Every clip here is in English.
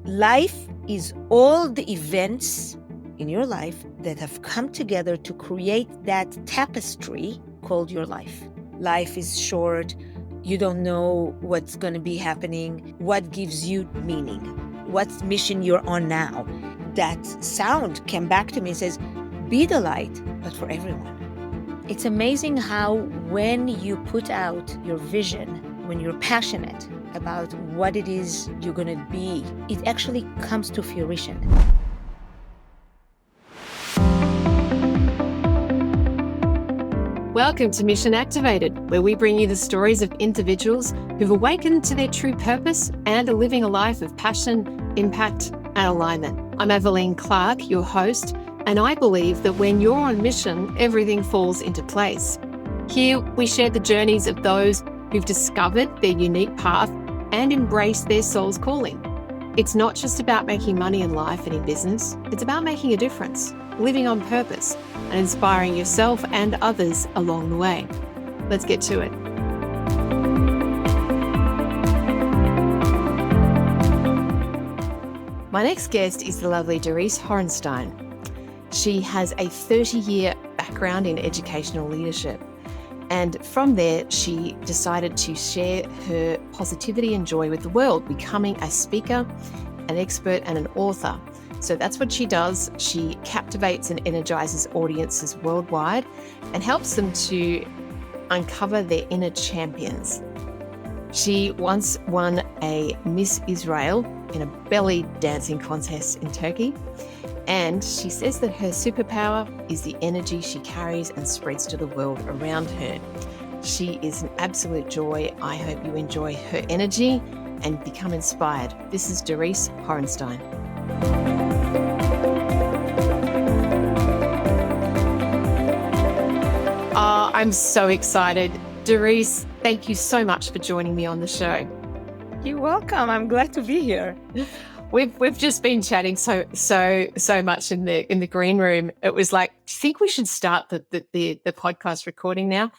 Life is all the events in your life that have come together to create that tapestry called your life. Life is short. You don't know what's going to be happening. What gives you meaning? What mission you're on now? That sound came back to me and says, be the light, but for everyone. It's amazing how when you put out your vision, when you're passionate about what it is you're going to be, it actually comes to fruition. Welcome to Mission Activated, where we bring you the stories of individuals who've awakened to their true purpose and are living a life of passion, impact, and alignment. I'm Aveline Clarke, your host, and I believe that when you're on mission, everything falls into place. Here, we share the journeys of those who've discovered their unique path and embraced their soul's calling. It's not just about making money in life and in business, it's about making a difference, living on purpose, and inspiring yourself and others along the way. Let's get to it. My next guest is the lovely Dorice Horenstein. She has a 30-year background in educational leadership. And from there, she decided to share her positivity and joy with the world, becoming a speaker, an expert, and an author. So that's what she does. She captivates and energizes audiences worldwide and helps them to uncover their inner champions. She once won a Miss Israel in a belly dancing contest in Turkey. And she says that her superpower is the energy she carries and spreads to the world around her. She is an absolute joy. I hope you enjoy her energy and become inspired. This is Dorice Horenstein. Oh, I'm so excited. Dorice, thank you so much for joining me on the show. You're welcome. I'm glad to be here. We've just been chatting so much in the green room. It was like, do you think we should start the podcast recording now?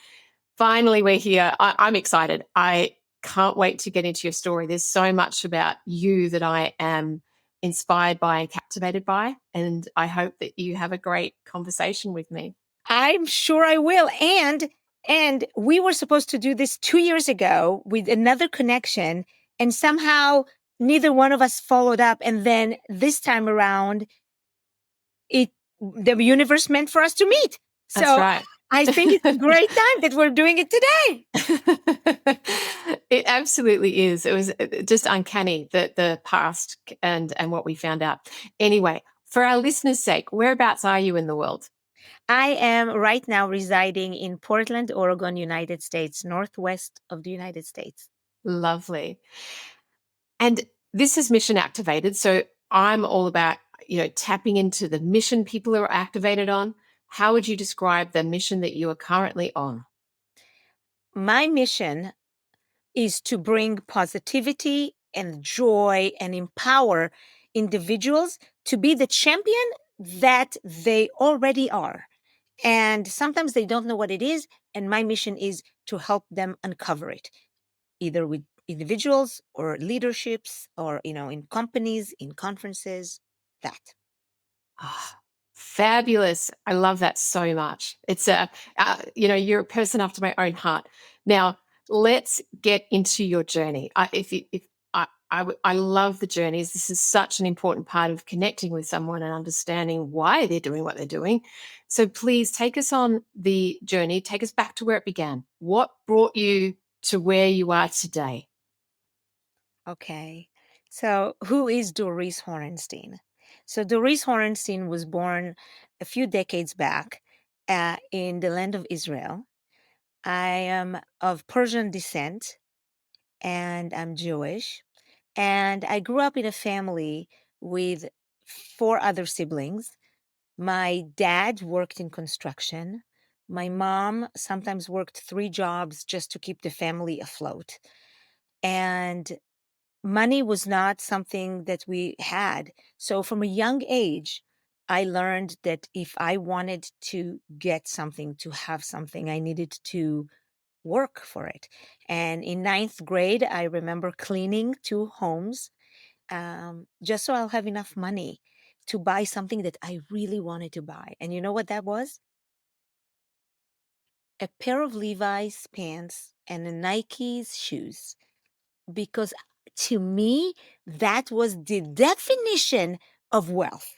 Finally, we're here. I'm excited. I can't wait to get into your story. There's so much about you that I am inspired by and captivated by, and I hope that you have a great conversation with me. I'm sure I will. And we were supposed to do this 2 years ago with another connection, and somehow neither one of us followed up. And then this time around, the universe meant for us to meet. So that's right. I think it's a great time that we're doing it today. It absolutely is. It was just uncanny, the past and what we found out. Anyway, for our listeners' sake, whereabouts are you in the world? I am right now residing in Portland, Oregon, United States, northwest of the United States. Lovely. And this is Mission Activated. So I'm all about, tapping into the mission people are activated on. How would you describe the mission that you are currently on? My mission is to bring positivity and joy and empower individuals to be the champion that they already are. And sometimes they don't know what it is. And my mission is to help them uncover it, either with individuals or leaderships or, in companies, in conferences, that. Oh, fabulous. I love that so much. It's you're a person after my own heart. Now, let's get into your journey. I love the journeys. This is such an important part of connecting with someone and understanding why they're doing what they're doing. So please take us on the journey. Take us back to where it began. What brought you to where you are today? Okay. So who is Dorice Horenstein? So Dorice Horenstein was born a few decades back in the land of Israel. I am of Persian descent and I'm Jewish. And I grew up in a family with 4 other siblings. My dad worked in construction. My mom sometimes worked 3 jobs just to keep the family afloat. And money was not something that we had. So from a young age, I learned that if I wanted to get something, to have something, I needed to work for it. And in 9th grade, I remember cleaning 2 homes. just so I'll have enough money to buy something that I really wanted to buy. And you know what that was? A pair of Levi's pants and a Nike's shoes. Because to me, that was the definition of wealth.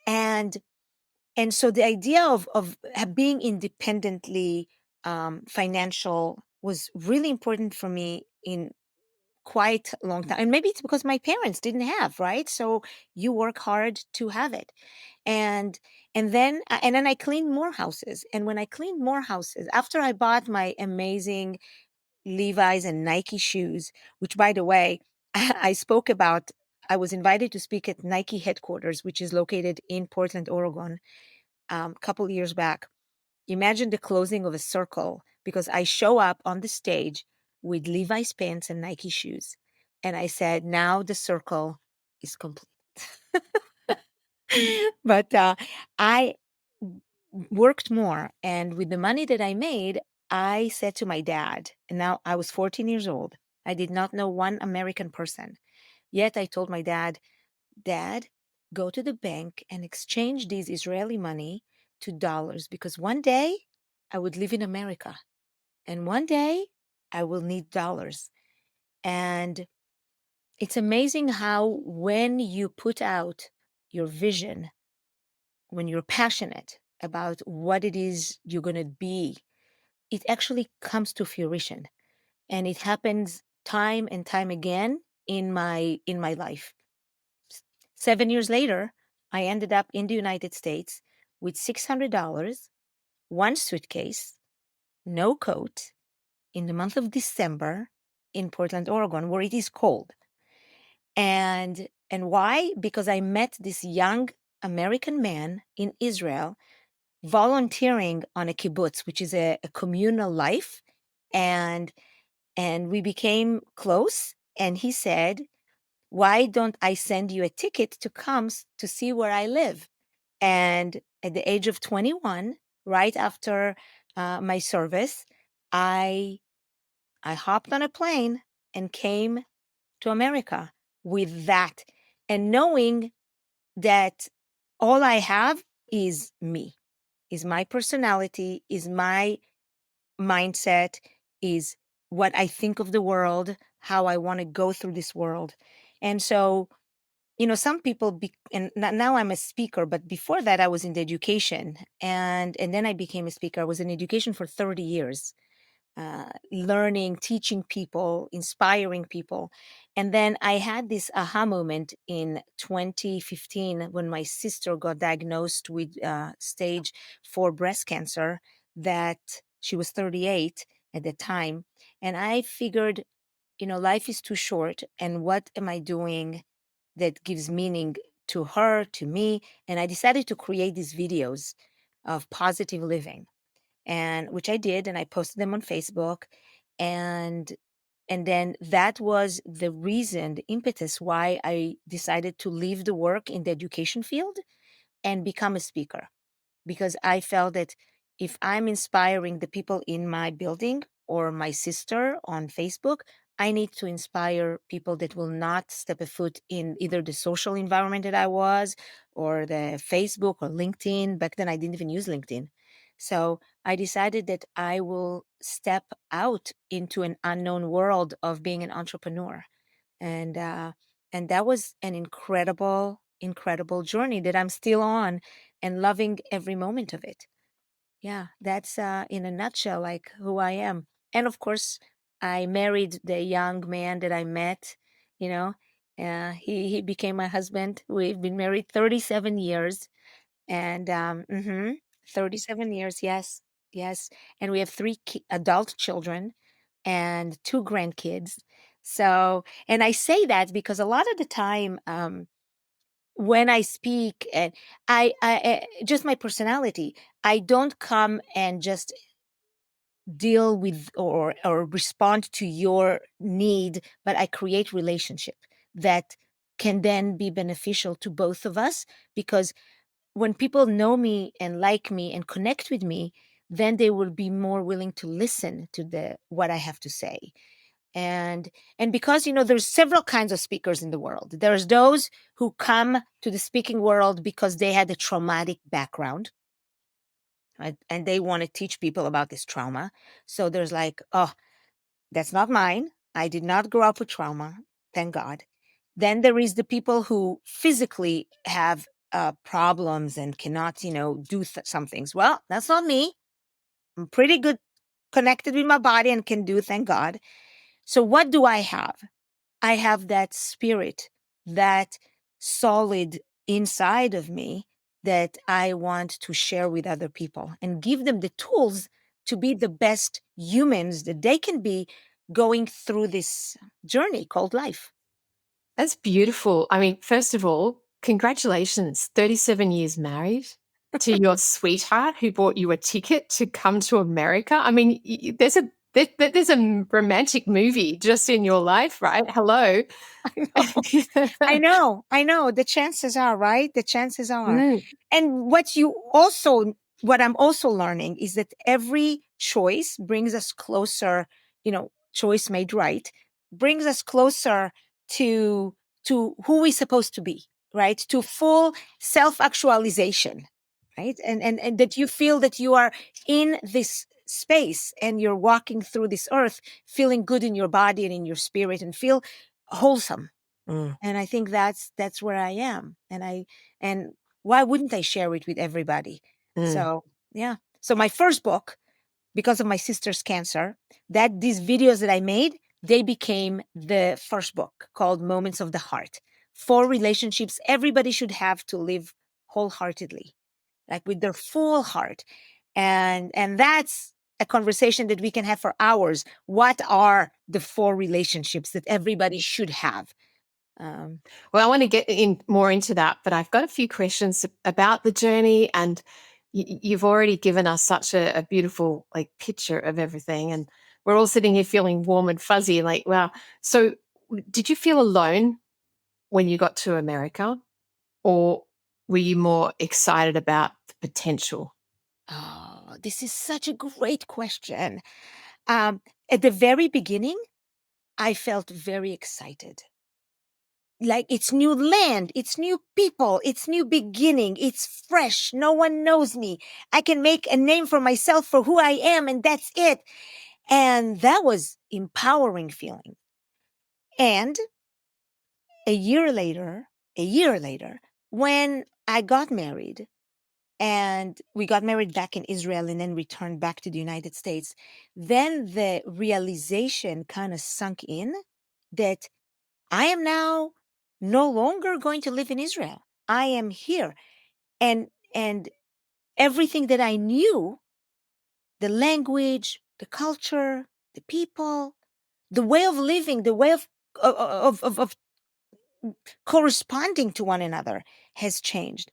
And so the idea of being independently financial was really important for me in quite a long time. And maybe it's because my parents didn't have, right? So you work hard to have it. And and then I cleaned more houses. And when I cleaned more houses, after I bought my amazing Levi's and Nike shoes, which by the way, I spoke about, I was invited to speak at Nike headquarters, which is located in Portland, Oregon, a couple years back. Imagine the closing of a circle because I show up on the stage with Levi's pants and Nike shoes. And I said, now the circle is complete. But I worked more. And with the money that I made, I said to my dad, and now I was 14 years old. I did not know one American person. Yet I told my dad, Dad, go to the bank and exchange these Israeli money to dollars because one day I would live in America and one day I will need dollars. And it's amazing how when you put out your vision, when you're passionate about what it is you're going to be, it actually comes to fruition. And it happens time and time again in my life. 7 years later, I ended up in the United States with $600, one suitcase, no coat, in the month of December in Portland, Oregon, where it is cold. And why? Because I met this young American man in Israel volunteering on a kibbutz, which is a communal life, and we became close. And he said, "Why don't I send you a ticket to come to see where I live?" And at the age of 21, right after my service, I I hopped on a plane and came to America with that, and knowing that all I have is me, is my personality, is my mindset, is what I think of the world, how I want to go through this world. And so, some people and now I'm a speaker, but before that I was in the education, and then I became a speaker. I was in education for 30 years, learning, teaching people, inspiring people. And then I had this aha moment in 2015 when my sister got diagnosed with stage 4 breast cancer, that she was 38 at the time. And I figured, life is too short. And what am I doing that gives meaning to her, to me? And I decided to create these videos of positive living, and which I did, and I posted them on Facebook. and and then that was the reason, the impetus why I decided to leave the work in the education field and become a speaker, because I felt that if I'm inspiring the people in my building or my sister on Facebook, I need to inspire people that will not step a foot in either the social environment that I was, or the Facebook or LinkedIn. Back then, I didn't even use LinkedIn. So I decided that I will step out into an unknown world of being an entrepreneur. And that was an incredible, incredible journey that I'm still on and loving every moment of it. Yeah, that's in a nutshell like who I am. And of course, I married the young man that I met. You know, he became my husband. We've been married 37 years, and 37 years. Yes, yes, and we have three adult children and two grandkids. So, and I say that because a lot of the time, when I speak, and just my personality, I don't come and just deal with or respond to your need, but I create relationship that can then be beneficial to both of us, because when people know me and like me and connect with me, then they will be more willing to listen to the what I have to say. And because there's several kinds of speakers in the world. There's those who come to the speaking world because they had a traumatic background, right? And they want to teach people about this trauma. So there's like, oh, that's not mine. I did not grow up with trauma, thank God. Then there is the people who physically have problems and cannot do some things. Well, that's not me. I'm pretty good connected with my body and can do, thank God. So what do I have? I have that spirit, that solid inside of me that I want to share with other people and give them the tools to be the best humans that they can be going through this journey called life. That's beautiful. I mean, first of all, congratulations. 37 years married to your sweetheart who bought you a ticket to come to America. I mean, there's a romantic movie just in your life, right? Hello. I know. I know. The chances are, right? The chances are. Mm, And what I'm also learning is that every choice brings us closer, choice made right, brings us closer to who we're supposed to be, right? To full self-actualization, right? And that you feel that you are in this space and you're walking through this earth feeling good in your body and in your spirit and feel wholesome. mm, And I think that's where I am. And why wouldn't I share it with everybody? mm. So yeah. So my first book, because of my sister's cancer, that these videos that I made, they became the first book called Moments of the Heart. 4 relationships everybody should have to live wholeheartedly, like with their full heart. And that's a conversation that we can have for hours. What are the 4 relationships that everybody should have? Um, Well, I want to get in more into that, but I've got a few questions about the journey, and you've already given us such a beautiful like picture of everything, and we're all sitting here feeling warm and fuzzy, like wow. So, did you feel alone when you got to America, or were you more excited about the potential? Oh, this is such a great question. Um, at the very beginning, I felt very excited. Like it's new land, it's new people, it's new beginning, it's fresh. No one knows me. I can make a name for myself for who I am, and that's it. And that was empowering feeling. And a year later, when I got married, and we got married back in Israel and then returned back to the United States, then the realization kind of sunk in that I am now no longer going to live in Israel. I am here. And everything that I knew, the language, the culture, the people, the way of living, the way of corresponding to one another has changed.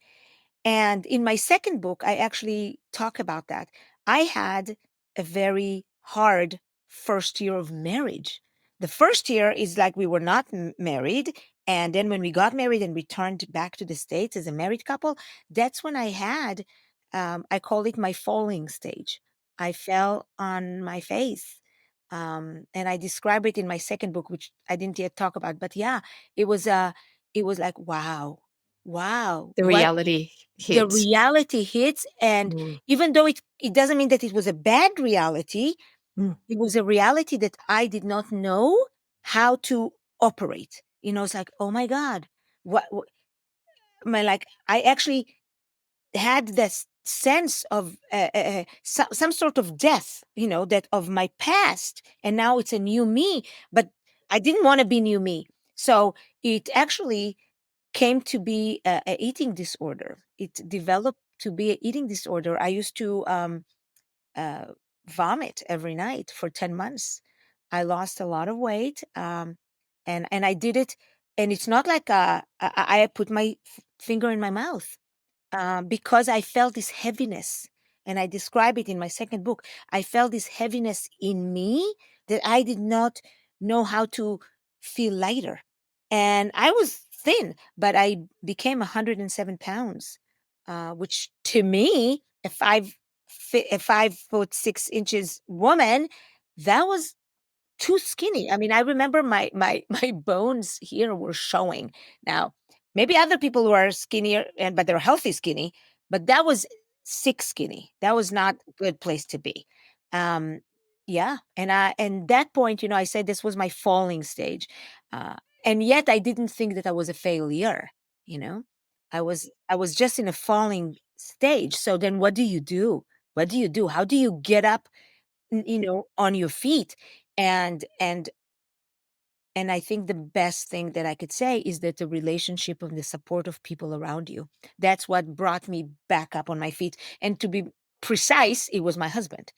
And in my second book, I actually talk about that. I had a very hard first year of marriage. The first year is like we were not married. And then when we got married and returned back to the States as a married couple, that's when I had, I call it my falling stage. I fell on my face. And I describe it in my second book, which I didn't yet talk about. But yeah, it was like, wow, wow, The what reality the hit. reality hits. And Mm, even though it doesn't mean that it was a bad reality, mm. it was a reality that I did not know how to operate. It's like, oh my God, what my like I actually had this sense of some sort of death, that of my past, and now it's a new me. But I didn't want to be new me, so it actually came to be a eating disorder. It developed to be an eating disorder. I used to uh, vomit every night for 10 months. I lost a lot of weight, and I did it. And it's not like I put my finger in my mouth, because I felt this heaviness. And I describe it in my second book. I felt this heaviness in me that I did not know how to feel lighter. And I was thin, but I became 107 pounds, which to me, a 5'6" woman, that was too skinny. I mean, I remember my my bones here were showing. Now, maybe other people were skinnier and but they're healthy skinny, but that was sick skinny. That was not a good place to be. Um, yeah, and that point, I said this was my falling stage, uh, and yet I didn't think that I was a failure. You know, I was just in a falling stage. So then, what do you do? What do you do? How do you get up on your feet? And and and I think the best thing that I could say is that the relationship and the support of people around you, that's what brought me back up on my feet. And to be precise, it was my husband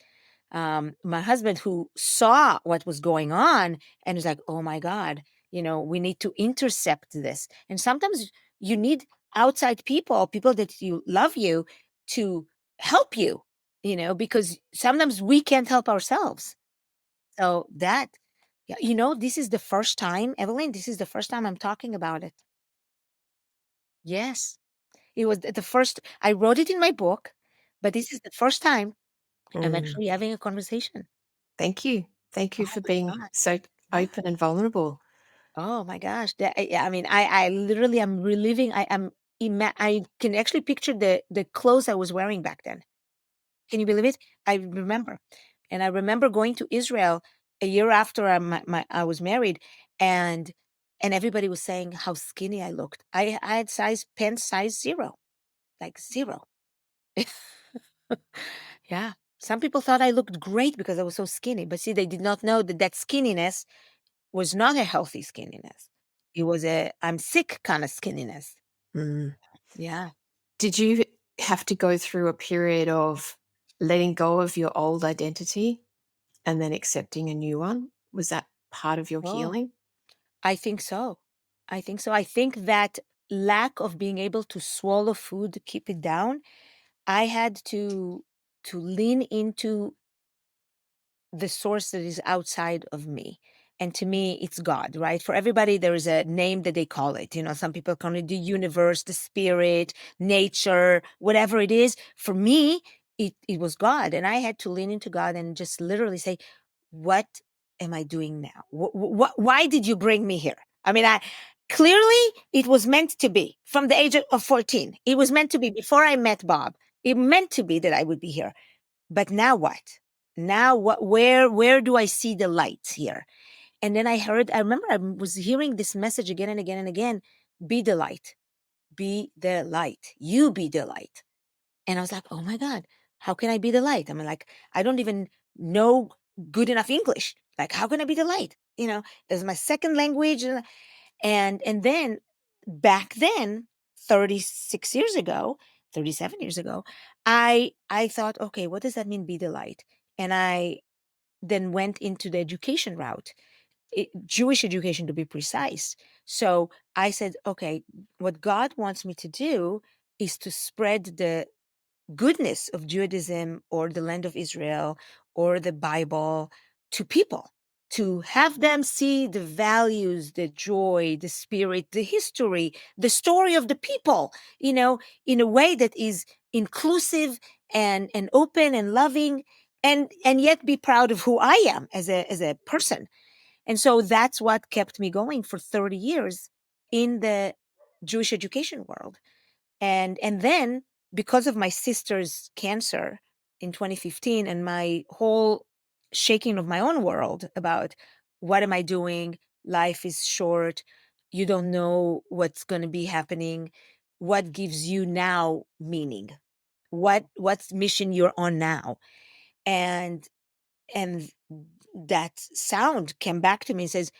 who saw what was going on and was like, oh my God, we need to intercept this. And sometimes you need outside people that you love you, to help you, because sometimes we can't help ourselves. So that, yeah, this is the first time, Evelyn, this is the first time I'm talking about it. Yes. It was the first, I wrote it in my book, but this is the first time I'm Mm. actually having a conversation. Thank you. Thank you Oh for my being God. so Yeah. open and vulnerable. Oh my gosh. Yeah, I mean, I literally am reliving, I can actually picture the clothes I was wearing back then. Can you believe it? I remember. And I remember going to Israel a year after I was married, and everybody was saying how skinny I looked. I had pants size 0, like 0. Yeah. Some people thought I looked great because I was so skinny, but see, they did not know that that skinniness was not a healthy skinniness. It was a I'm sick kind of skinniness. Mm. Yeah. Did you have to go through a period of letting go of your old identity and then accepting a new one? Was that part of your Oh, healing? I think so. I think so. I think that lack of being able to swallow food, to keep it down, I had to lean into the source that is outside of me. And to me, it's God, right? For everybody, there is a name that they call it. Some people call it the universe, the spirit, nature, whatever it is. For me, it was God. And I had to lean into God and just literally say, what am I doing now? Why did you bring me here? I mean, I clearly it was meant to be from the age of 14. It was meant to be before I met Bob. It meant to be that I would be here. But now what? Now what? Where do I see the lights here? And then I remember I was hearing this message again and again and again: be the light, be the light, you be the light. And I was like, oh my God, how can I be the light? I mean, like, I don't even know good enough English. Like, how can I be the light? It's my second language. And then back then, 36 years ago, 37 years ago, I thought, okay, what does that mean, be the light? And I then went into the education route, Jewish education to be precise. So I said, okay, what God wants me to do is to spread the goodness of Judaism or the land of Israel or the Bible to people, to have them see the values, the joy, the spirit, the history, the story of the people, in a way that is inclusive and open and loving, and yet be proud of who I am as a person. And so that's what kept me going for 30 years in the Jewish education world. And then, because of my sister's cancer in 2015 and my whole shaking of my own world about what am I doing, life is short, you don't know what's going to be happening, what gives you now meaning, what's mission you're on now. And and that sound came back to me and says,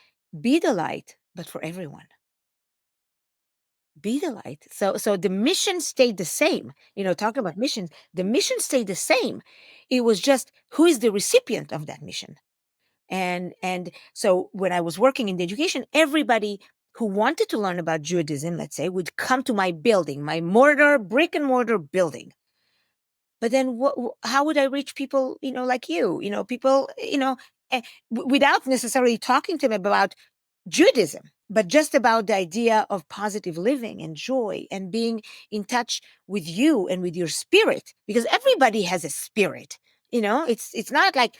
be the light, but for everyone. Be the light. So the mission stayed the same. Talking about missions, the mission stayed the same. It was just who is the recipient of that mission. And so when I was working in the education, everybody who wanted to learn about Judaism, let's say, would come to my building, my brick and mortar building. But then how would I reach people, like you, people, without necessarily talking to them about Judaism, but just about the idea of positive living and joy and being in touch with you and with your spirit, because everybody has a spirit. It's not like,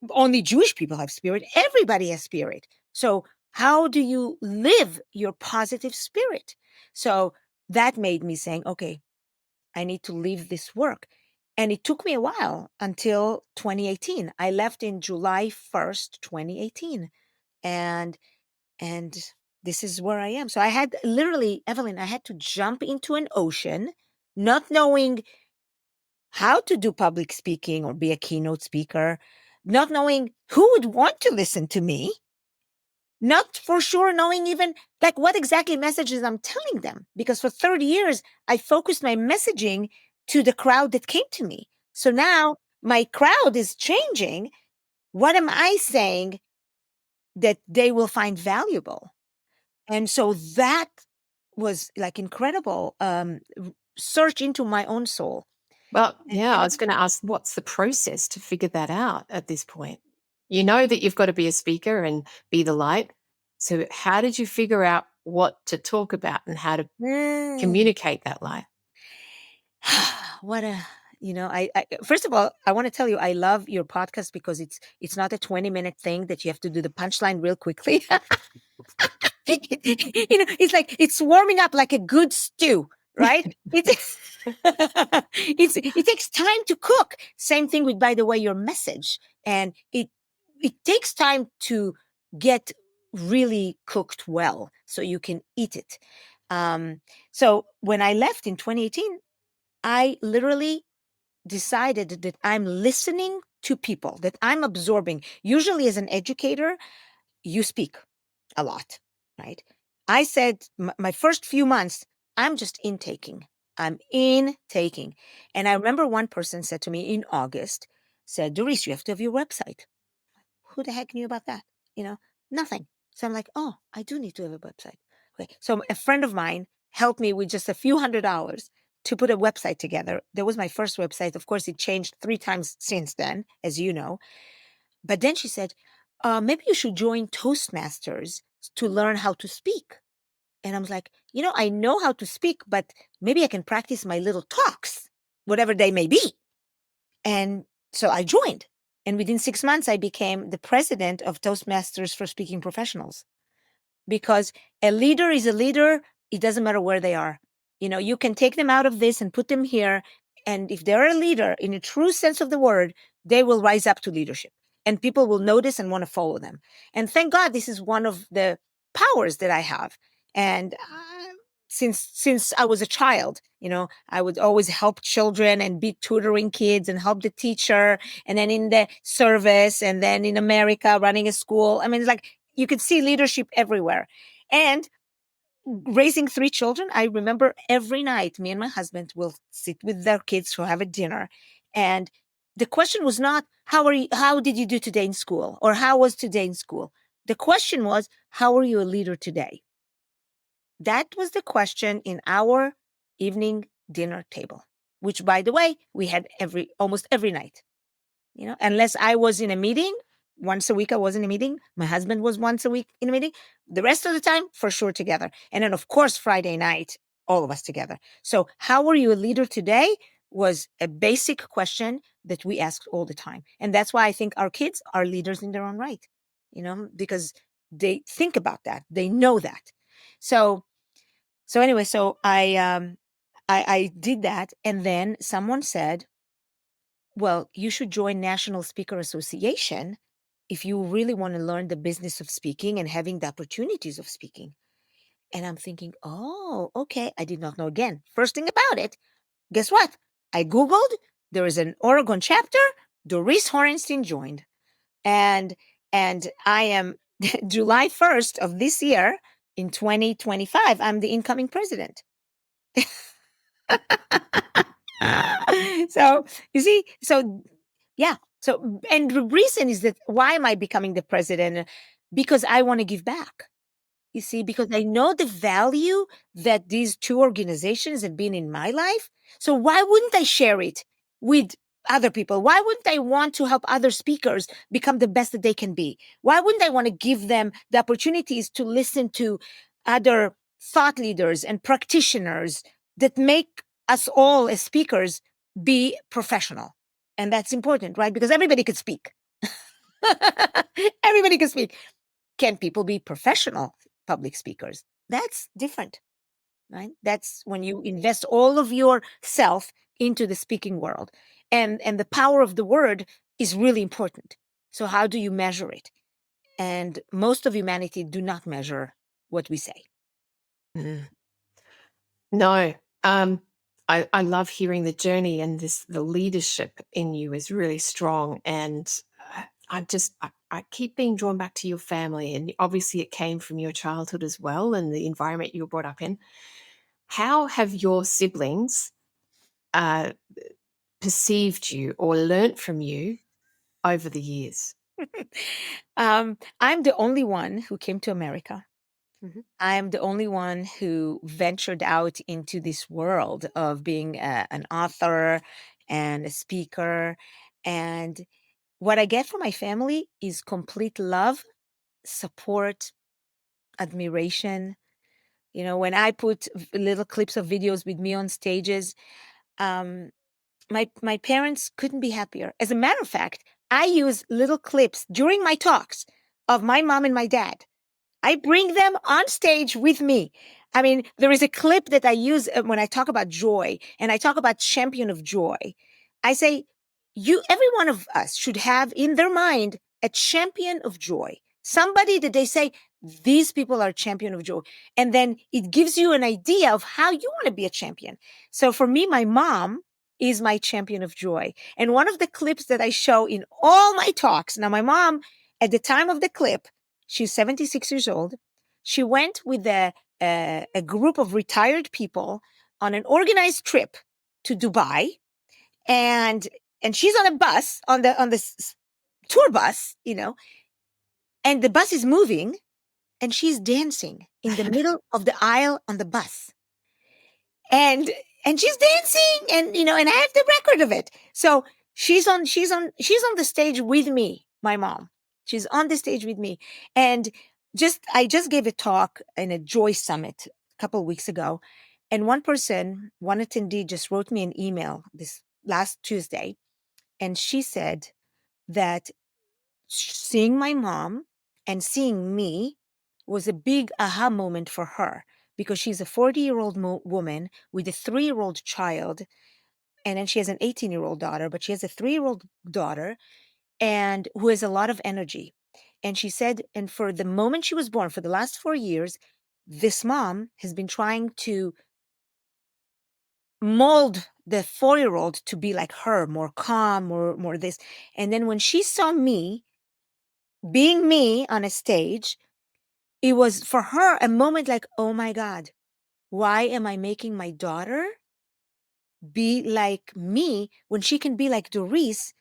only Jewish people have spirit. Everybody has spirit. So how do you live your positive spirit? So that made me saying, okay, I need to leave this work. And it took me a while until 2018. I left in July 1st, 2018. And and this is where I am. So I had literally, Aveline, I had to jump into an ocean, not knowing how to do public speaking or be a keynote speaker, not knowing who would want to listen to me, not for sure knowing even like what exactly messages I'm telling them. Because for 30 years, I focused my messaging to the crowd that came to me. So now my crowd is changing. What am I saying that they will find valuable? And so that was like incredible search into my own soul. Well, yeah, I And was going to ask, what's the process to figure that out at this point? You know that you've got to be a speaker and be the light. So, how did you figure out what to talk about and how to mm, communicate that light? what a I first of all, I want to tell you I love your podcast because it's not a 20-minute thing that you have to do the punchline real quickly. It's like it's warming up like a good stew, right? It's it takes time to cook. Same thing with, by the way, your message, and it takes time to get really cooked well so you can eat it. So when I left in 2018, I literally decided that I'm listening to people, that I'm absorbing. Usually, as an educator, you speak a lot, right? I said my first few months, I'm just intaking. I'm intaking. And I remember one person said to me in August, said, Dorice, you have to have your website. Who the heck knew about that? You know, nothing. So I'm like, oh, I do need to have a website. Okay. So a friend of mine helped me with just a few $100s to put a website together. That was my first website. Of course, it changed 3 times since then, as you know. But then she said, maybe you should join Toastmasters to learn how to speak. And I was like, I know how to speak, but maybe I can practice my little talks, whatever they may be. And so I joined. And within 6 months, I became the president of Toastmasters for Speaking Professionals, because a leader is a leader. It doesn't matter where they are. You can take them out of this and put them here. And if they're a leader in a true sense of the word, they will rise up to leadership and people will notice and want to follow them. And thank God, this is one of the powers that I have. And since I was a child, I would always help children and be tutoring kids and help the teacher. And then in the service, and then in America, running a school. I mean, it's like you could see leadership everywhere. And raising 3 children, I remember every night me and my husband will sit with their kids to have a dinner. And the question was not, how did you do today in school? Or how was today in school? The question was, how are you a leader today? That was the question in our evening dinner table, which, by the way, we had almost every night. Unless I was in a meeting, once a week I was in a meeting. My husband was once a week in a meeting. The rest of the time, for sure, together. And then, of course, Friday night, all of us together. So, how are you a leader today was a basic question that we asked all the time. And that's why I think our kids are leaders in their own right, because they think about that. They know that. So anyway, so I did that. And then someone said, well, you should join National Speaker Association if you really want to learn the business of speaking and having the opportunities of speaking. And I'm thinking, oh, okay. I did not know. Again, first thing about it, guess what? I Googled, there is an Oregon chapter. Dorice Horenstein joined. And I am July 1st of this year in 2025, I'm the incoming president. So you see, so yeah. So, and the reason is that why am I becoming the president? Because I want to give back. You see, because I know the value that these 2 organizations have been in my life. So why wouldn't I share it with other people? Why wouldn't I want to help other speakers become the best that they can be? Why wouldn't I want to give them the opportunities to listen to other thought leaders and practitioners that make us all as speakers be professional? And that's important, right? Because everybody could speak. Everybody can speak. Can people be professional public speakers? That's different, right? That's when you invest all of yourself into the speaking world. And the power of the word is really important. So how do you measure it? And most of humanity do not measure what we say. Mm. No. I love hearing the journey, and the leadership in you is really strong. And I keep being drawn back to your family. And obviously it came from your childhood as well and the environment you were brought up in. How have your siblings uh, perceived you or learnt from you over the years? I'm the only one who came to America. Mhm. I'm the only one who ventured out into this world of being an author and a speaker. And what I get from my family is complete love, support, admiration. When I put little clips of videos with me on stages, um, my parents couldn't be happier. As a matter of fact, I use little clips during my talks of my mom and my dad. I bring them on stage with me. I mean, there is a clip that I use when I talk about joy and I talk about champion of joy. I say, every one of us should have in their mind a champion of joy. Somebody that they say, these people are champion of joy. And then it gives you an idea of how you want to be a champion. So for me, my mom is my champion of joy. And one of the clips that I show in all my talks, now my mom, at the time of the clip, she's 76 years old. She went with a group of retired people on an organized trip to Dubai, and she's on a bus on this tour bus, and the bus is moving, and she's dancing in the middle of the aisle on the bus, and she's dancing, and I have the record of it. So she's on the stage with me, my mom. She's on the stage with me. And I just gave a talk in a Joy Summit a couple of weeks ago. And one attendee just wrote me an email this last Tuesday. And she said that seeing my mom and seeing me was a big aha moment for her, because she's a 40-year-old woman with a 3-year-old child. And then she has an 18-year-old daughter, but she has a 3-year-old daughter, and who has a lot of energy. And she said, and for the moment she was born, for the last 4 years, this mom has been trying to mold the 4-year-old to be like her, more calm, more this. And then when she saw me being me on a stage, it was for her a moment like, oh my God, why am I making my daughter be like me when she can be like Dorice,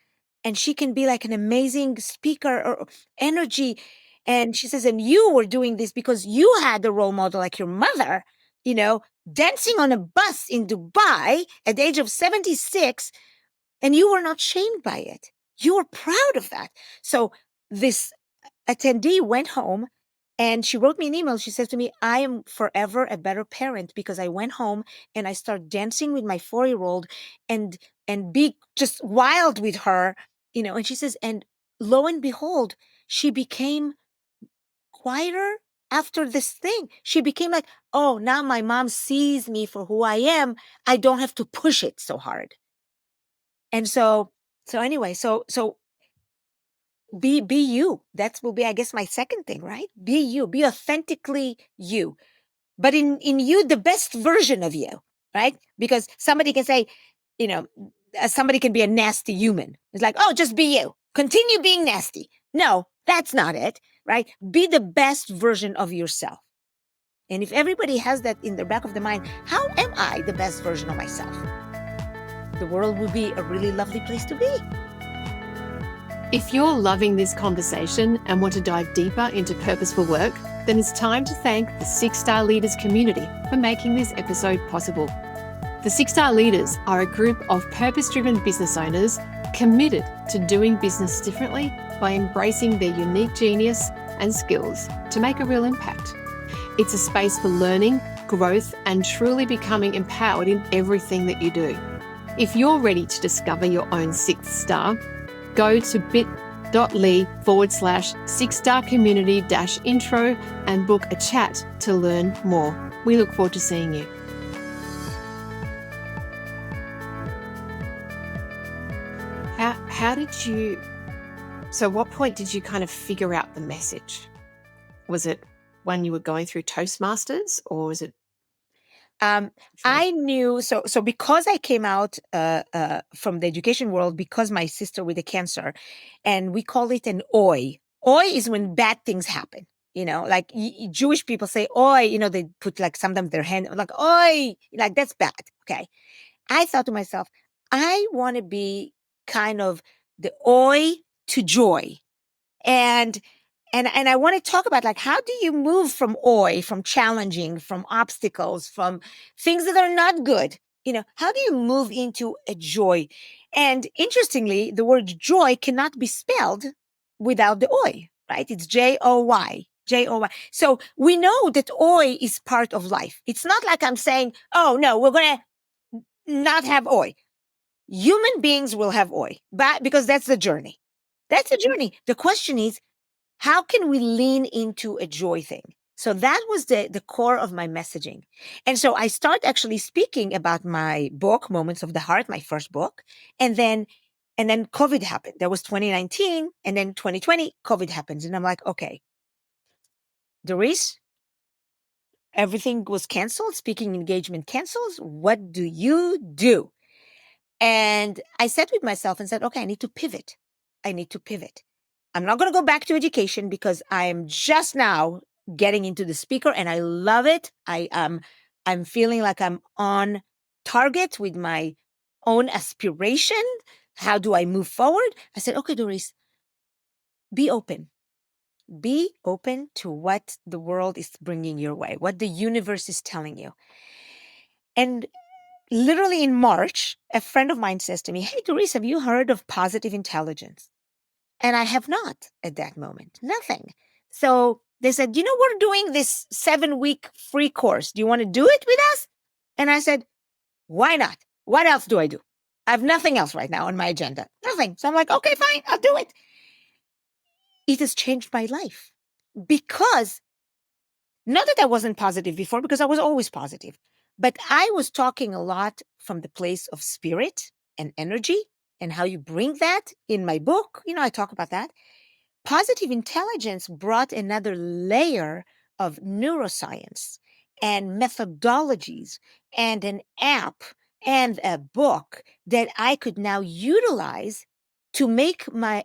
and she can be like an amazing speaker or energy? And she says, and you were doing this because you had a role model like your mother, dancing on a bus in Dubai at the age of 76, and you were not shamed by it. You were proud of that. So this attendee went home and she wrote me an email. She says to me, I am forever a better parent because I went home and I started dancing with my 4-year-old and be just wild with her, and she says, and lo and behold, she became quieter after this thing. She became like, oh, now my mom sees me for who I am. I don't have to push it so hard. And so anyway, so be you. That will be, I guess, my second thing, right? Be you. Be authentically you. But in you, the best version of you, right? Because somebody can say, somebody can be a nasty human. It's like, oh, just be you. Continue being nasty. No, that's not it, right? Be the best version of yourself. And if everybody has that in the back of the mind, how am I the best version of myself? The world would be a really lovely place to be. If you're loving this conversation and want to dive deeper into purposeful work, then it's time to thank the 6-Star Leaders community for making this episode possible. The 6-Star Leaders are a group of purpose-driven business owners committed to doing business differently by embracing their unique genius and skills to make a real impact. It's a space for learning, growth, and truly becoming empowered in everything that you do. If you're ready to discover your own 6th star, go to bit.ly/6-star community-intro and book a chat to learn more. We look forward to seeing you. How did you, so what point did you kind of figure out the message? Was it when you were going through Toastmasters, or was it? I knew, so because I came out from the education world, because my sister with the cancer, and we call it an oi. Oi is when bad things happen. Like Jewish people say oi, they put like sometimes their hand like oi, like that's bad. Okay. I thought to myself, I want to be kind of the oi to joy. And I want to talk about, like, how do you move from oi, from challenging, from obstacles, from things that are not good? How do you move into a joy? And interestingly, the word joy cannot be spelled without the oi, right? It's Joy. Joy. So we know that oi is part of life. It's not like I'm saying, oh no, we're going to not have oi. Human beings will have oi, but because that's the journey. That's the journey. The question is, how can we lean into a joy thing? So that was the core of my messaging. And so I start actually speaking about my book, Moments of the Heart, my first book. And then COVID happened. That was 2019. And then 2020, COVID happens. And I'm like, okay, Dorice, everything was canceled. Speaking engagement cancels. What do you do? And I sat with myself and said, okay, I need to pivot. I'm not going to go back to education because I'm just now getting into the speaker and I love it. I'm feeling like I'm on target with my own aspiration. How do I move forward? I said, okay, Dorice, be open. Be open to what the world is bringing your way, what the universe is telling you. And literally in March, a friend of mine says to me, hey, Dorice, have you heard of positive intelligence? And I have not at that moment, nothing. So they said, we're doing this 7-week free course. Do you want to do it with us? And I said, why not? What else do I do? I have nothing else right now on my agenda. Nothing. So I'm like, okay, fine, I'll do it. It has changed my life because not that I wasn't positive before, because I was always positive, but I was talking a lot from the place of spirit and energy and how you bring that in my book. I talk about that. Positive intelligence brought another layer of neuroscience and methodologies and an app and a book that I could now utilize to make my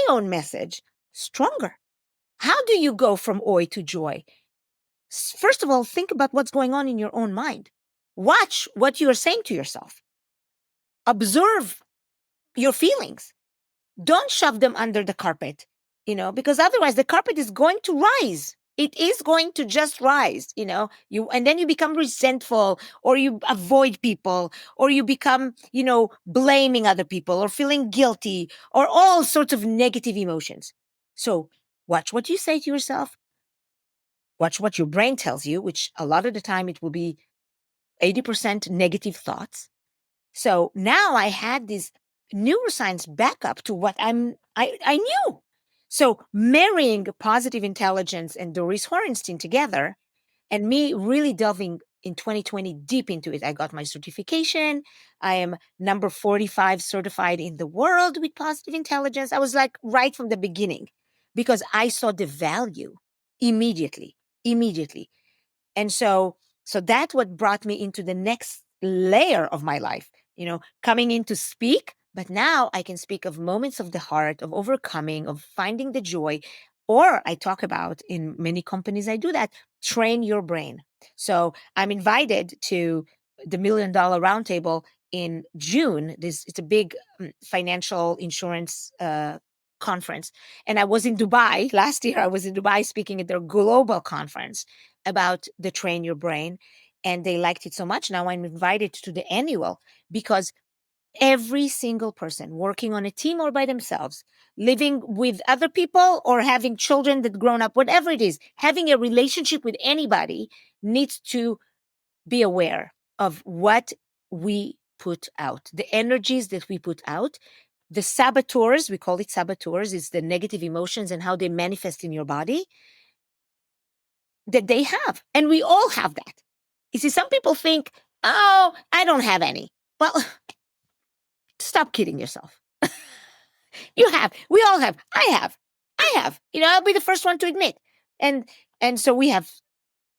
own message stronger. How do you go from oi to joy? First of all, think about what's going on in your own mind. Watch what you are saying to yourself. Observe your feelings. Don't shove them under the carpet, because otherwise the carpet is going to rise. It is going to just rise, and then you become resentful, or you avoid people, or you become, blaming other people or feeling guilty or all sorts of negative emotions. So watch what you say to yourself. Watch what your brain tells you, which a lot of the time it will be 80% negative thoughts. So now I had this neuroscience backup to what I knew. So marrying positive intelligence and Dorice Horenstein together, and me really delving in 2020 deep into it. I got my certification. I am number 45 certified in the world with positive intelligence. I was like right from the beginning because I saw the value immediately. And so that's what brought me into the next layer of my life, coming in to speak. But now I can speak of moments of the heart, of overcoming, of finding the joy. Or I talk about, in many companies, I do that, train your brain. So I'm invited to the $1 Million Roundtable in June. It's a big financial insurance conference. And I was in Dubai last year. I was in Dubai speaking at their global conference about the Train Your Brain. And they liked it so much. Now I'm invited to the annual because every single person working on a team or by themselves, living with other people or having children that grown up, whatever it is, having a relationship with anybody needs to be aware of what we put out, the energies that we put out, the saboteurs, we call it saboteurs, it's the negative emotions and how they manifest in your body that they have. And we all have that. You see, some people think, oh, I don't have any. Well, stop kidding yourself. You have. We all have. I have. I have. I'll be the first one to admit. And so we have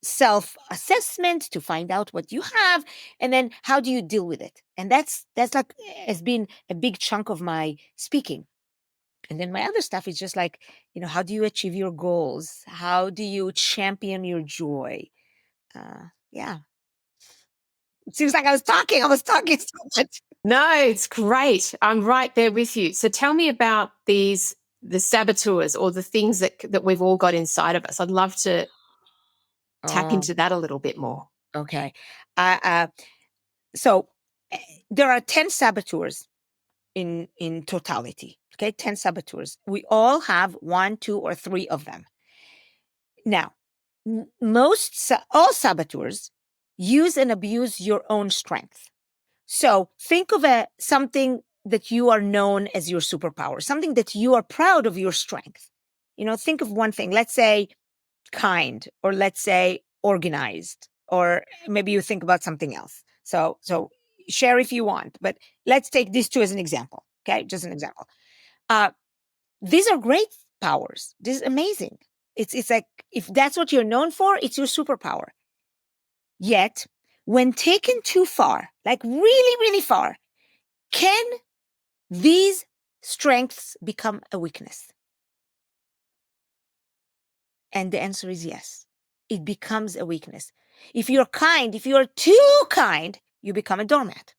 self-assessment to find out what you have, and then how do you deal with it? And that's like has been a big chunk of my speaking. And then my other stuff is just like, how do you achieve your goals? How do you champion your joy? Yeah. It seems like I was talking so much. No, it's great. I'm right there with you. So tell me about the saboteurs, or the things that we've all got inside of us. I'd love to tap Oh, into that a little bit more. okay. So there are 10 saboteurs in totality. Okay, 10 saboteurs. We all have 1, 2, or 3 of them. Now, all saboteurs use and abuse your own strength. So think of something that you are known as your superpower, something that you are proud of your strength. Think of one thing. Let's say kind, or let's say organized, or maybe you think about something else. So share if you want, but let's take these two as an example. Okay, just an example. These are great powers. This is amazing. It's like, if that's what you're known for, it's your superpower. Yet, when taken too far, like really, really far, can these strengths become a weakness? And the answer is yes. It becomes a weakness. If you're kind, if you're too kind, you become a doormat.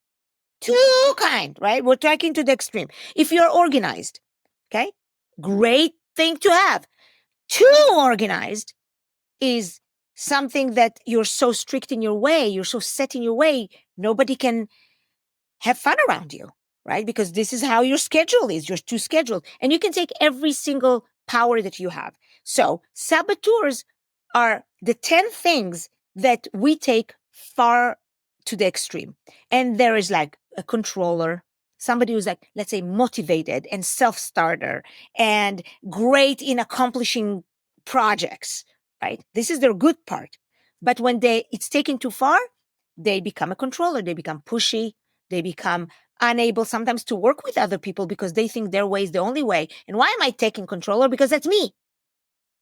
Too kind, right? We're taking to the extreme. If you're organized, okay, great thing to have. Too organized is something that you're so strict in your way, you're so set in your way, nobody can have fun around you, right? Because this is how your schedule is. You're too scheduled. And you can take every single power that you have. So saboteurs are the 10 things that we take far to the extreme. And there is like a controller, somebody who's like, let's say, motivated and self-starter and great in accomplishing projects, right? This is their good part. But when it's taken too far, they become a controller. They become pushy. They become unable sometimes to work with other people because they think their way is the only way. And why am I taking controller? Because that's me.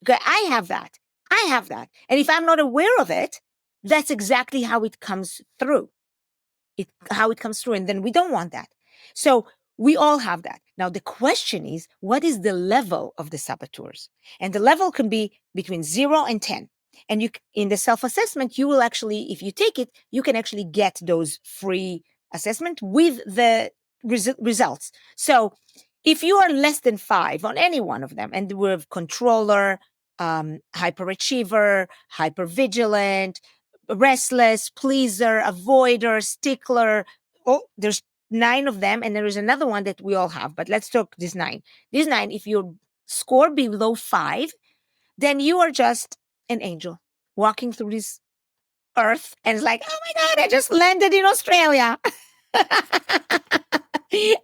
Okay, I have that. I have that. And if I'm not aware of it, that's exactly how it comes through. How it comes through. And then we don't want that. So we all have that. Now, the question is, what is the level of the saboteurs? And the level can be between 0 and 10. And in the self-assessment, you will actually, if you take it, you can actually get those free assessment with the results. So if you are less than 5 on any one of them, and we're controller, hyperachiever, hypervigilant, restless, pleaser, avoider, stickler. Oh, there's 9 of them, and there is another one that we all have. But let's talk these 9. These 9, if you score below 5, then you are just an angel walking through this earth, and it's like, oh my God, I just landed in Australia.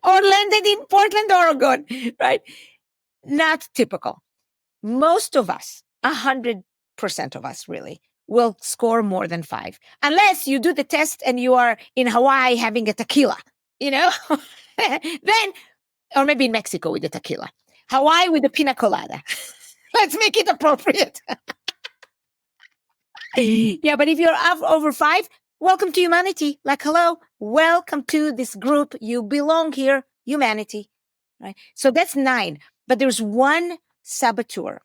Or landed in Portland, Oregon, right? Not typical. Most of us, 100% of us really, will score more than 5. Unless you do the test and you are in Hawaii having a tequila, then, or maybe in Mexico with the tequila. Hawaii with the pina colada. Let's make it appropriate. Yeah, but if you're over 5, welcome to humanity. Like, hello, welcome to this group. You belong here, humanity. Right? So that's 9. But there's one saboteur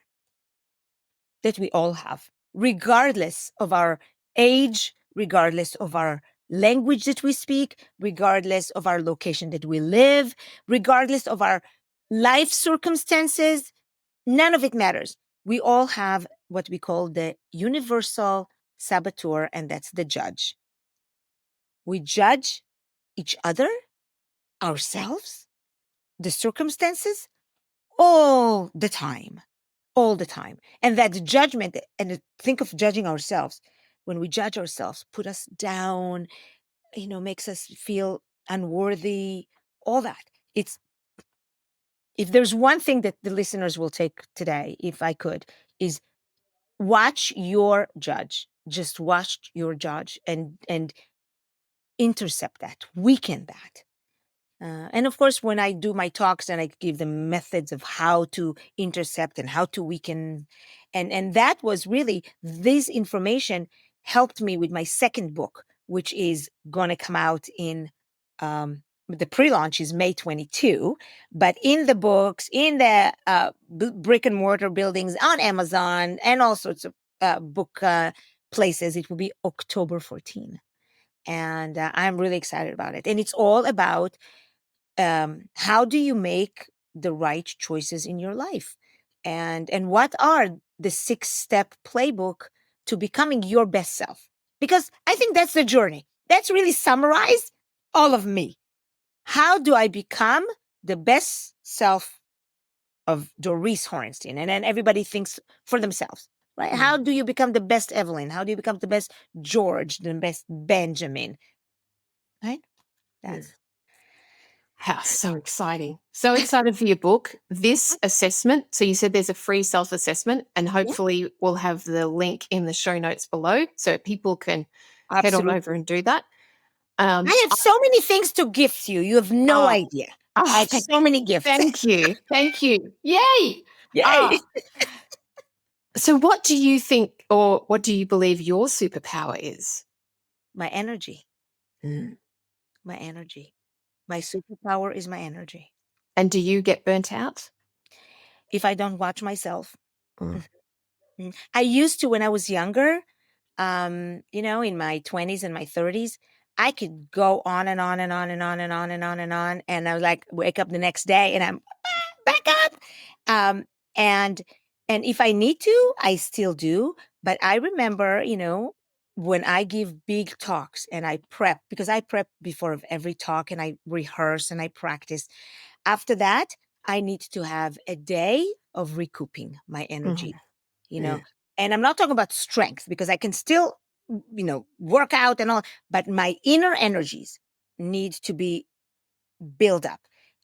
that we all have, regardless of our age, regardless of our language that we speak, regardless of our location that we live, regardless of our life circumstances. None of it matters. We all have what we call the universal saboteur, and that's the judge. We judge each other, ourselves, the circumstances, all the time. All the time. And that judgment, and think of judging ourselves. When we judge ourselves, put us down, makes us feel unworthy, all that. It's if there's one thing that the listeners will take today, if I could, is watch your judge. Just watch your judge and intercept that, weaken that. And of course, when I do my talks and I give them methods of how to intercept and how to weaken, and that was really, this information helped me with my second book, which is going to come out in, the pre-launch is May 22, but in the books, in the brick and mortar buildings on Amazon and all sorts of book places, it will be October 14. And I'm really excited about it. And it's all about how do you make the right choices in your life, and what are the 6-step playbook to becoming your best self, because I think that's the journey. That's really summarized all of me. How do I become the best self of Dorice Horenstein? And then everybody thinks for themselves, right? How do you become the best Aveline? How do you become the best George, the best Benjamin? Right? That's How so exciting. So excited for your book. This assessment, so you said there's a free self-assessment, and yeah, hopefully we'll have the link in the show notes below so people can head on over absolutely. and do that. I have so many things to gift you. You have no Oh, idea. I oh, have so many gifts. thank you. Thank you. Yay. Yay. Ah, so what do you think, or what do you believe your superpower is? My energy. Mm. My energy. My superpower is my energy. And do you get burnt out? If I don't watch myself. Mm. I used to when I was younger, in my 20s and my 30s, I could go on and on and on and on and on and on and on. And I was like, wake up the next day and I'm back up. Um, and and if I need to, I still do. But I remember, when I give big talks and I prep, because I prep before of every talk and I rehearse and I practice. After that, I need to have a day of recouping my Mhm. energy, you know. Mm. And I'm not talking about strength because I can still, work out and all, but my inner energies need to be build up.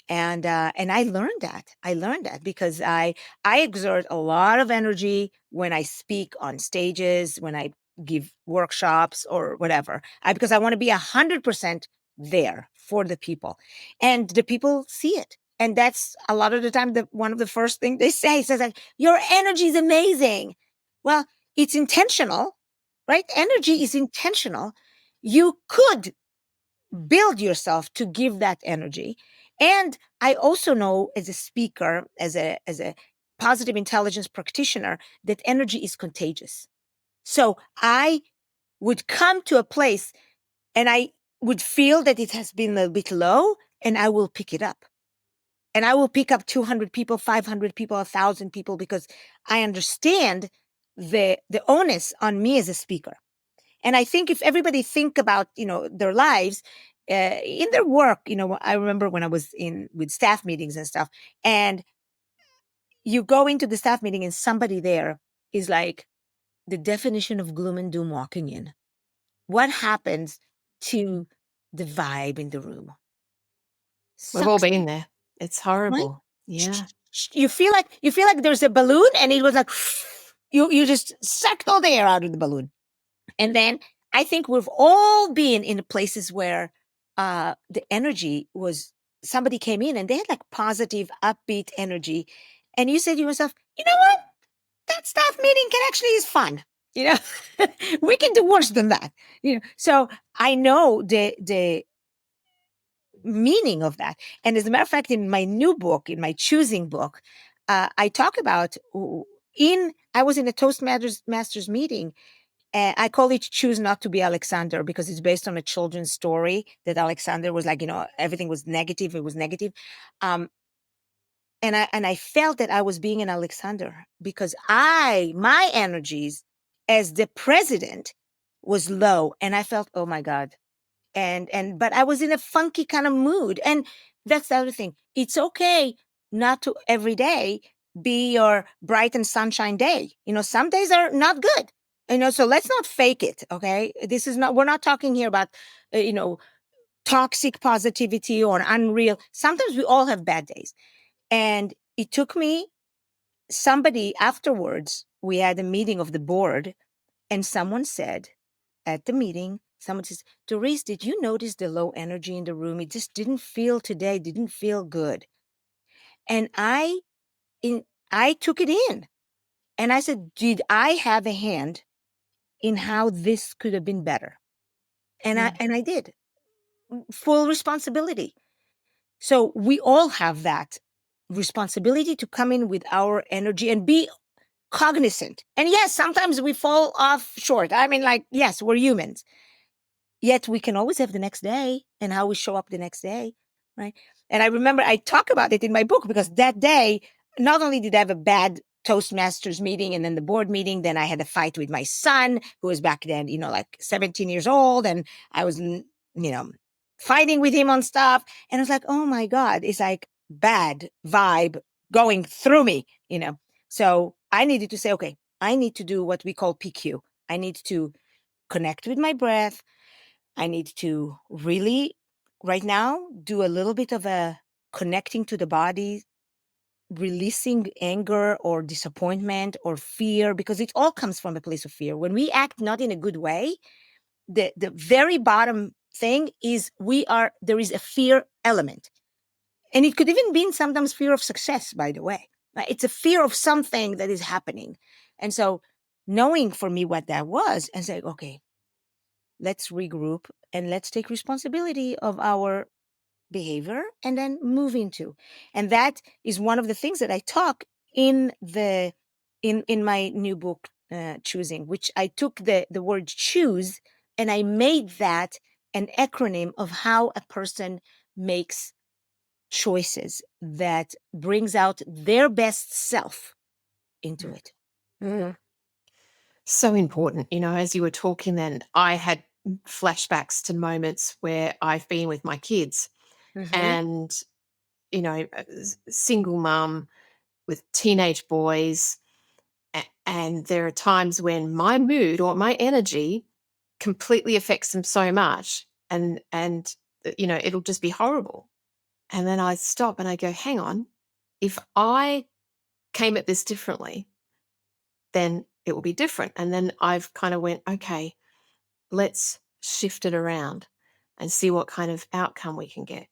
And I learned that. I learned that because I exert a lot of energy when I speak on stages, when I give workshops or whatever. Because I want to be 100% there for the people, and the people see it. And that's a lot of the time one of the first things they say says like, your energy is amazing. Well, it's intentional, right? Energy is intentional. You could build yourself to give that energy. And I also know as a speaker, as a positive intelligence practitioner, that energy is contagious. So I would come to a place and I would feel that it has been a bit low, and I will pick it up. And I will pick up 200 people, 500 people, 1,000 people, because I understand the onus on me as a speaker. And I think if everybody think about, their lives, in their work, I remember when I was in with staff meetings and stuff, and you go into the staff meeting and somebody there is like the definition of gloom and doom walking in. What happens to the vibe in the room? We've all Sucks, been there. It's right? horrible. Yeah. You feel like there's a balloon, and it was like you just sucked all the air out of the balloon. And then I think we've all been in places where the energy was, somebody came in and they had like positive, upbeat energy. And you said to yourself, you know what? That staff meeting can actually is fun. You know, we can do worse than that. So I know the meaning of that. And as a matter of fact, in my new book, in my choosing book, I talk about I was in a Toastmasters meeting. I call it Choose Not to Be Alexander because it's based on a children's story that Alexander was like, everything was negative. It was negative. Um, and I felt that I was being an Alexander because my energies as the president was low. And I felt, oh my God. But I was in a funky kind of mood. And that's the other thing. It's okay not to every day be your bright and sunshine day. Some days are not good. So let's not fake it. Okay. We're not talking here about, toxic positivity or unreal. Sometimes we all have bad days. And it took me somebody afterwards, we had a meeting of the board, and someone said at the meeting, someone says, Dorice, did you notice the low energy in the room? It just didn't feel today, didn't feel good. And in I took it in and I said, did I have a hand in how this could have been better? And I Mm. and I did. Full responsibility. So we all have that responsibility to come in with our energy and be cognizant. And yes, sometimes we fall off short. I mean, like, yes, we're humans. Yet we can always have the next day and how we show up the next day, right? And I remember I talk about it in my book because that day, not only did I have a bad Toastmasters meeting and then the board meeting, then I had a fight with my son, who was back then, like 17 years old. And I was, fighting with him on stuff. And I was like, oh my God, it's like bad vibe going through me. So I needed to say, okay, I need to do what we call PQ. I need to connect with my breath. I need to really, right now, do a little bit of a connecting to the body, releasing anger or disappointment or fear, because it all comes from a place of fear. When we act not in a good way, the very bottom thing is there is a fear element. And it could even be sometimes fear of success, by the way. Right? It's a fear of something that is happening. And so knowing for me what that was and saying, okay, let's regroup and let's take responsibility of our behavior and then move into. And that is one of the things that I talk in my new book, Choosing, which I took the word choose and I made that an acronym of how a person makes choices that brings out their best self into Mm. it. Mm. So important. As you were talking then, I had flashbacks to moments where I've been with my kids Mm-hmm. and, single mum with teenage boys. And there are times when my mood or my energy completely affects them so much. And it'll just be horrible. And then I stop and I go, hang on, if I came at this differently, then it will be different. And then I've kind of went, okay, let's shift it around and see what kind of outcome we can get.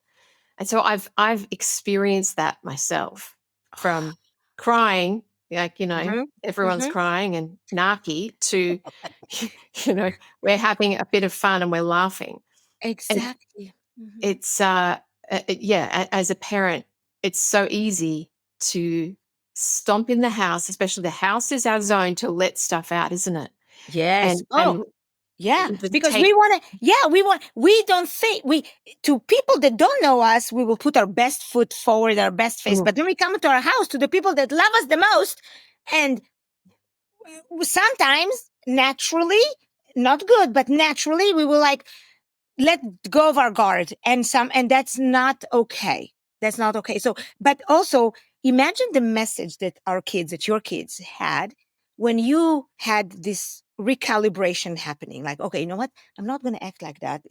And so I've experienced that myself from crying, like, Mm-hmm. everyone's Mm-hmm. crying and narky to, we're having a bit of fun and we're laughing. And Exactly. Mm-hmm. it's, yeah, as a parent, it's so easy to stomp in the house, especially the house is our zone to let stuff out, isn't it? Yes. And Oh, yeah, just because take, we don't think to people that don't know us, we will put our best foot forward, our best face. mm, But then we come to our house to the people that love us the most, and sometimes naturally, not good, but naturally, we will like let go of our guard and that's not okay. That's not okay. So, but also imagine the message that your kids had when you had this recalibration happening. Like, okay, you know what? I'm not going to act like that.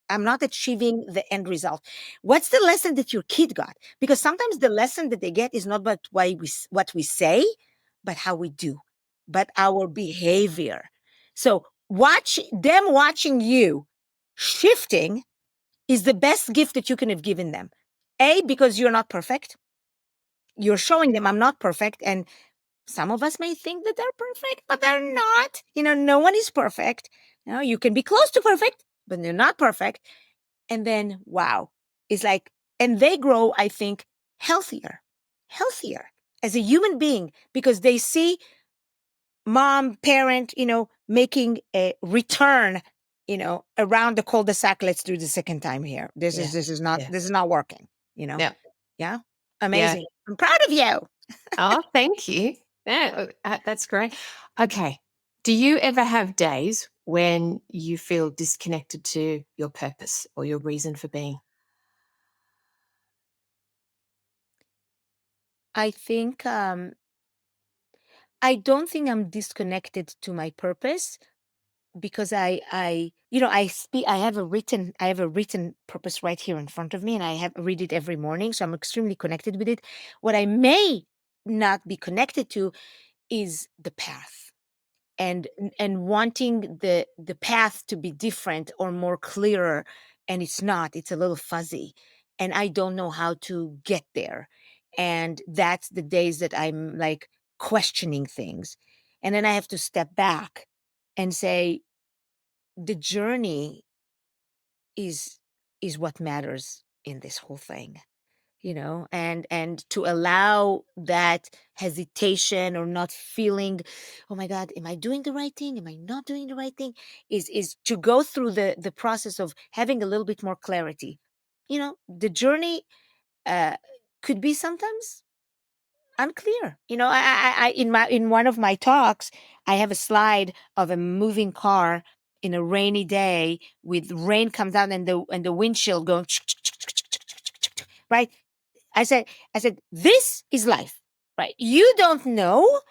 I'm not achieving the end result. What's the lesson that your kid got? Because sometimes the lesson that they get is not but what we say, but how we do, but our behavior. So watching you shifting is the best gift that you can have given them. Because you're not perfect. You're showing them I'm not perfect. And some of us may think that they're perfect, but they're not. No one is perfect. You can be close to perfect, but they're not perfect. And then, wow, it's like, and they grow, I think, healthier as a human being because they see mom, parent, making a return, around the cul-de-sac. Let's do the second time here. This yeah, is this is not yeah, this is not working, you know. yeah, Yeah. yeah. Amazing. I'm proud of you. Oh, thank you. Yeah, that's great. Okay. Do you ever have days when you feel disconnected to your purpose or your reason for being? I think I don't think I'm disconnected to my purpose, because I have a written purpose right here in front of me, and read it every morning, so I'm extremely connected with it. What I may not be connected to is the path, and wanting the path to be different or more clearer, and it's not. It's a little fuzzy, and I don't know how to get there. And that's the days that I'm like questioning things, and then I have to step back and say the journey is what matters in this whole thing, and to allow that hesitation or not feeling, oh my god, am I doing the right thing, am I not doing the right thing, is to go through the process of having a little bit more clarity. The journey uh could be sometimes unclear. In one of my talks, I have a slide of a moving car in a rainy day with rain comes down and the windshield going right. I said, this is life, right? You don't know.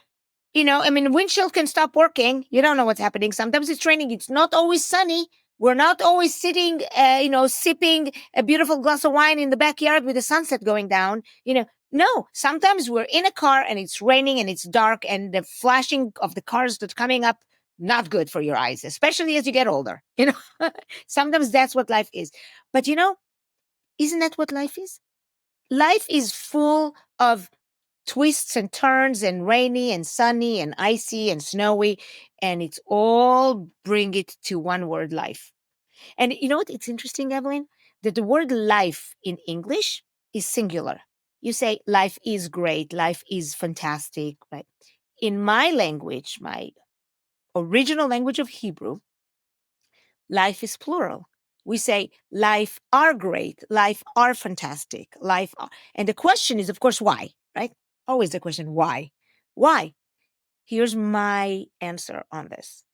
I mean, windshield can stop working. You don't know what's happening. Sometimes it's raining. It's not always sunny. We're not always sitting, sipping a beautiful glass of wine in the backyard with the sunset going down. No, sometimes we're in a car and it's raining and it's dark and the flashing of the cars that's coming up, not good for your eyes, especially as you get older. Sometimes that's what life is. But, isn't that what life is? Life is full of twists and turns and rainy and sunny and icy and snowy, and it's all bring it to one word, life. And you know what? It's interesting, Evelyn, that the word life in English is singular. You say life is great, life is fantastic, right? In my language, my original language of Hebrew, life is plural. We say life are great, life are fantastic, and the question is, of course, why, right? Always the question, why? Why? Here's my answer on this.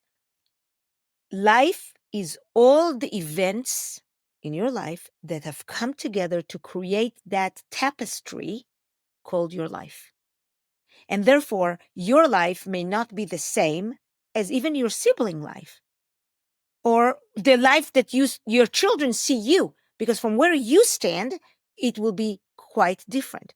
Life is all the events in your life that have come together to create that tapestry called your life. And therefore, your life may not be the same as even your sibling life or the life that your children see you, because from where you stand, it will be quite different.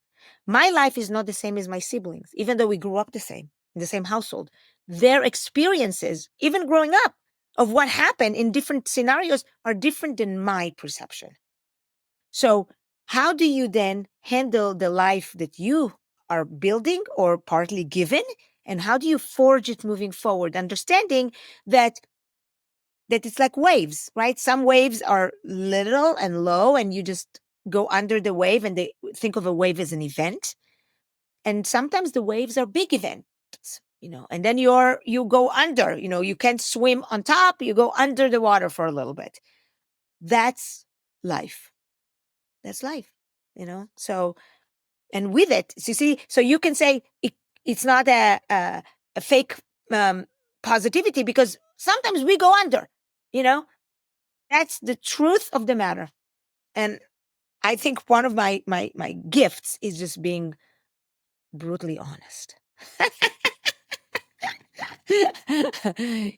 My life is not the same as my siblings, even though we grew up the same, in the same household. Their experiences, even growing up, of what happened in different scenarios are different than my perception. So how do you then handle the life that you are building or partly given? And how do you forge it moving forward? Understanding that it's like waves, right? Some waves are little and low, and you just go under the wave, and they think of a wave as an event. And sometimes the waves are big events, and then you go under, you can't swim on top, you go under the water for a little bit. That's life. That's life, So, and with it, you see, so you can say it's not a fake positivity, because sometimes we go under, That's the truth of the matter. And I think one of my gifts is just being brutally honest.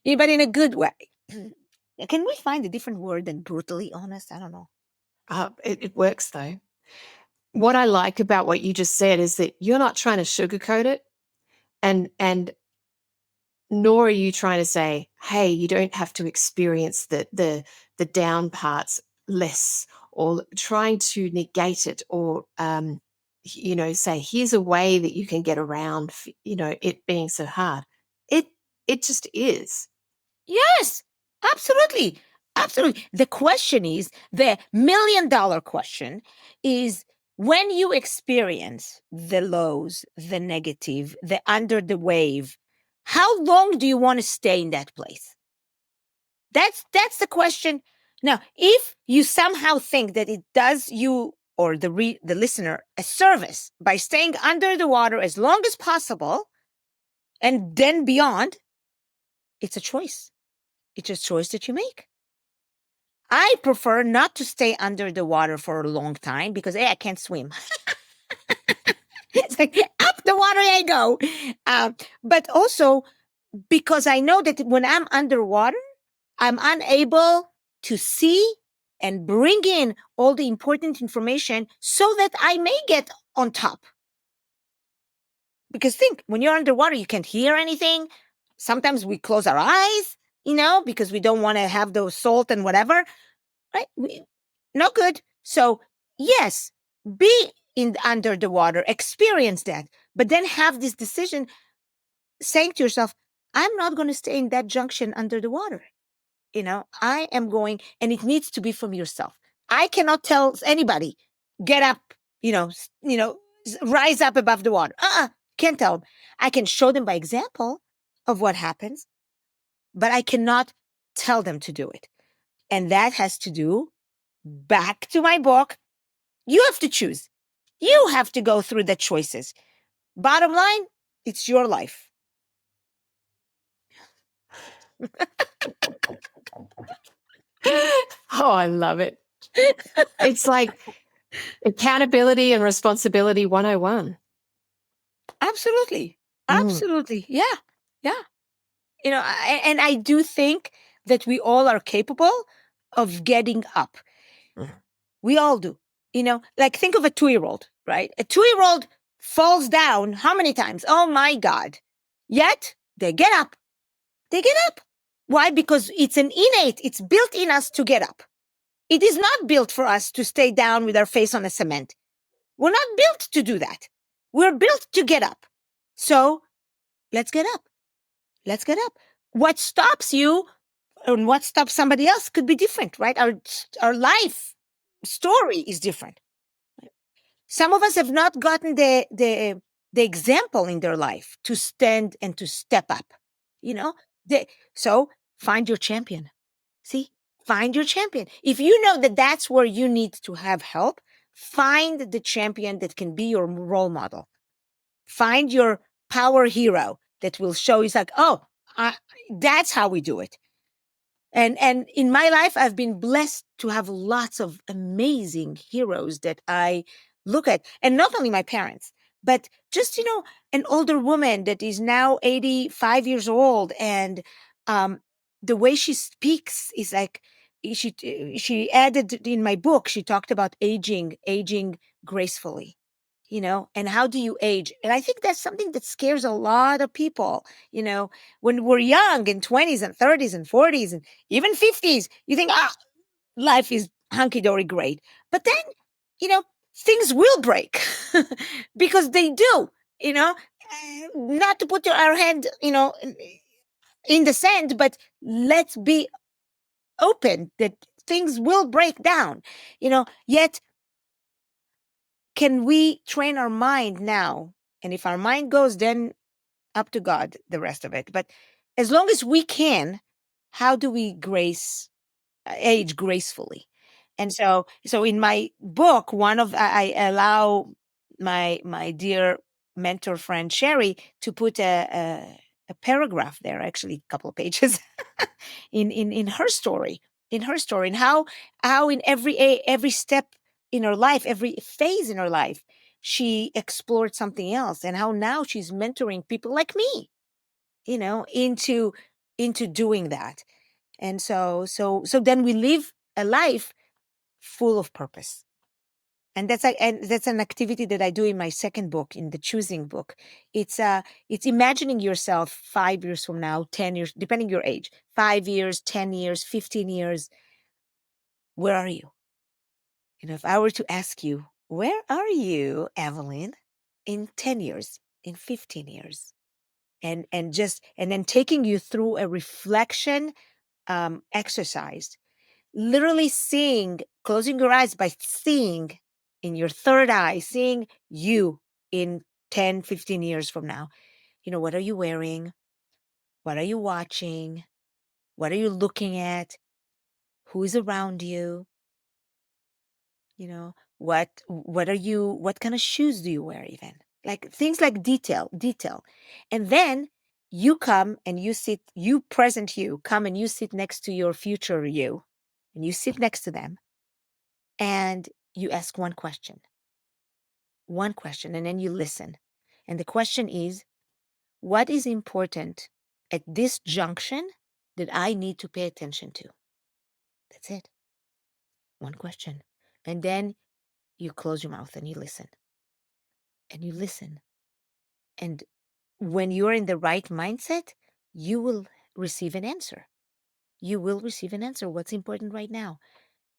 But in a good way. Can we find a different word than brutally honest? I don't know. It works though. What I like about what you just said is that you're not trying to sugarcoat it, and nor are you trying to say, hey, you don't have to experience the down parts less, or trying to negate it, or say, here's a way that you can get around it being so hard. It just is. Yes, absolutely. Absolutely. The question is, the $1,000,000 question is, when you experience the lows, the negative, the under the wave, how long do you want to stay in that place? That's the question. Now, if you somehow think that it does you or the listener a service by staying under the water as long as possible and then beyond, it's a choice. It's a choice that you make. I prefer not to stay under the water for a long time because I can't swim. It's like, up the water I go. But also because I know that when I'm underwater, I'm unable to see and bring in all the important information so that I may get on top. Because think, when you're underwater, you can't hear anything. Sometimes we close our eyes, because we don't want to have those salt and whatever, right? Not good. So yes, be under the water, experience that, but then have this decision saying to yourself, I'm not going to stay in that junction under the water. I am going, and it needs to be from yourself. I cannot tell anybody, get up, rise up above the water. Can't tell them. I can show them by example of what happens, but I cannot tell them to do it. And that has to do, back to my book, you have to choose. You have to go through the choices. Bottom line, it's your life. Oh, I love it. It's like accountability and responsibility 101. Absolutely. Absolutely. Yeah. Yeah. And I do think that we all are capable of getting up. We all do. Like think of a 2-year-old, right? A 2-year-old falls down how many times? Oh my God. Yet they get up. They get up. Why? Because it's an innate, it's built in us to get up. It is not built for us to stay down with our face on a cement. We're not built to do that. We're built to get up. So let's get up. Let's get up. What stops you and what stops somebody else could be different, right? Our life story is different. Some of us have not gotten the example in their life to stand and to step up. You know, so find your champion. See, find your champion. If you know that that's where you need to have help, find the champion that can be your role model. Find your power hero that will show you, like, oh, that's how we do it. And in my life, I've been blessed to have lots of amazing heroes that I look at, and not only my parents, but just an older woman that is now 85 years old, and the way she speaks is like she added in my book. She talked about aging gracefully, and how do you age? And I think that's something that scares a lot of people. When we're young, in 20s and 30s and 40s and even 50s, you think, life is hunky-dory great. But then, things will break because they do, not to put our hand, in the sand, but let's be open that things will break down, yet can we train our mind now? And if our mind goes, then up to God, the rest of it. But as long as we can, how do we age gracefully? And so in my book, I allow my dear mentor friend Sherry to put a paragraph there, actually a couple of pages, in her story, and how in every step in her life, every phase in her life, she explored something else, and how now she's mentoring people like me, into doing that. And so then we live a life full of purpose. And that's an activity that I do in my second book, in the choosing book. It's imagining yourself 5 years from now, 10 years, depending your age, 5 years, 10 years, 15 years. Where are you? If I were to ask you, where are you, Aveline, in 10 years, in 15 years? And then taking you through a reflection exercise, literally closing your eyes, by seeing in your third eye, seeing you in 10, 15 years from now. What are you wearing? What are you watching? What are you looking at? Who is around you? What kind of shoes do you wear, even? Like things like detail. And then you come and you present you, come and you sit next to your future you, and you sit next to them, and you ask one question, and then you listen. And the question is, what is important at this junction that I need to pay attention to. That's it. One question. And then you close your mouth and you listen. And you listen. And when you're in the right mindset, you will receive an answer. You will receive an answer. What's important right now?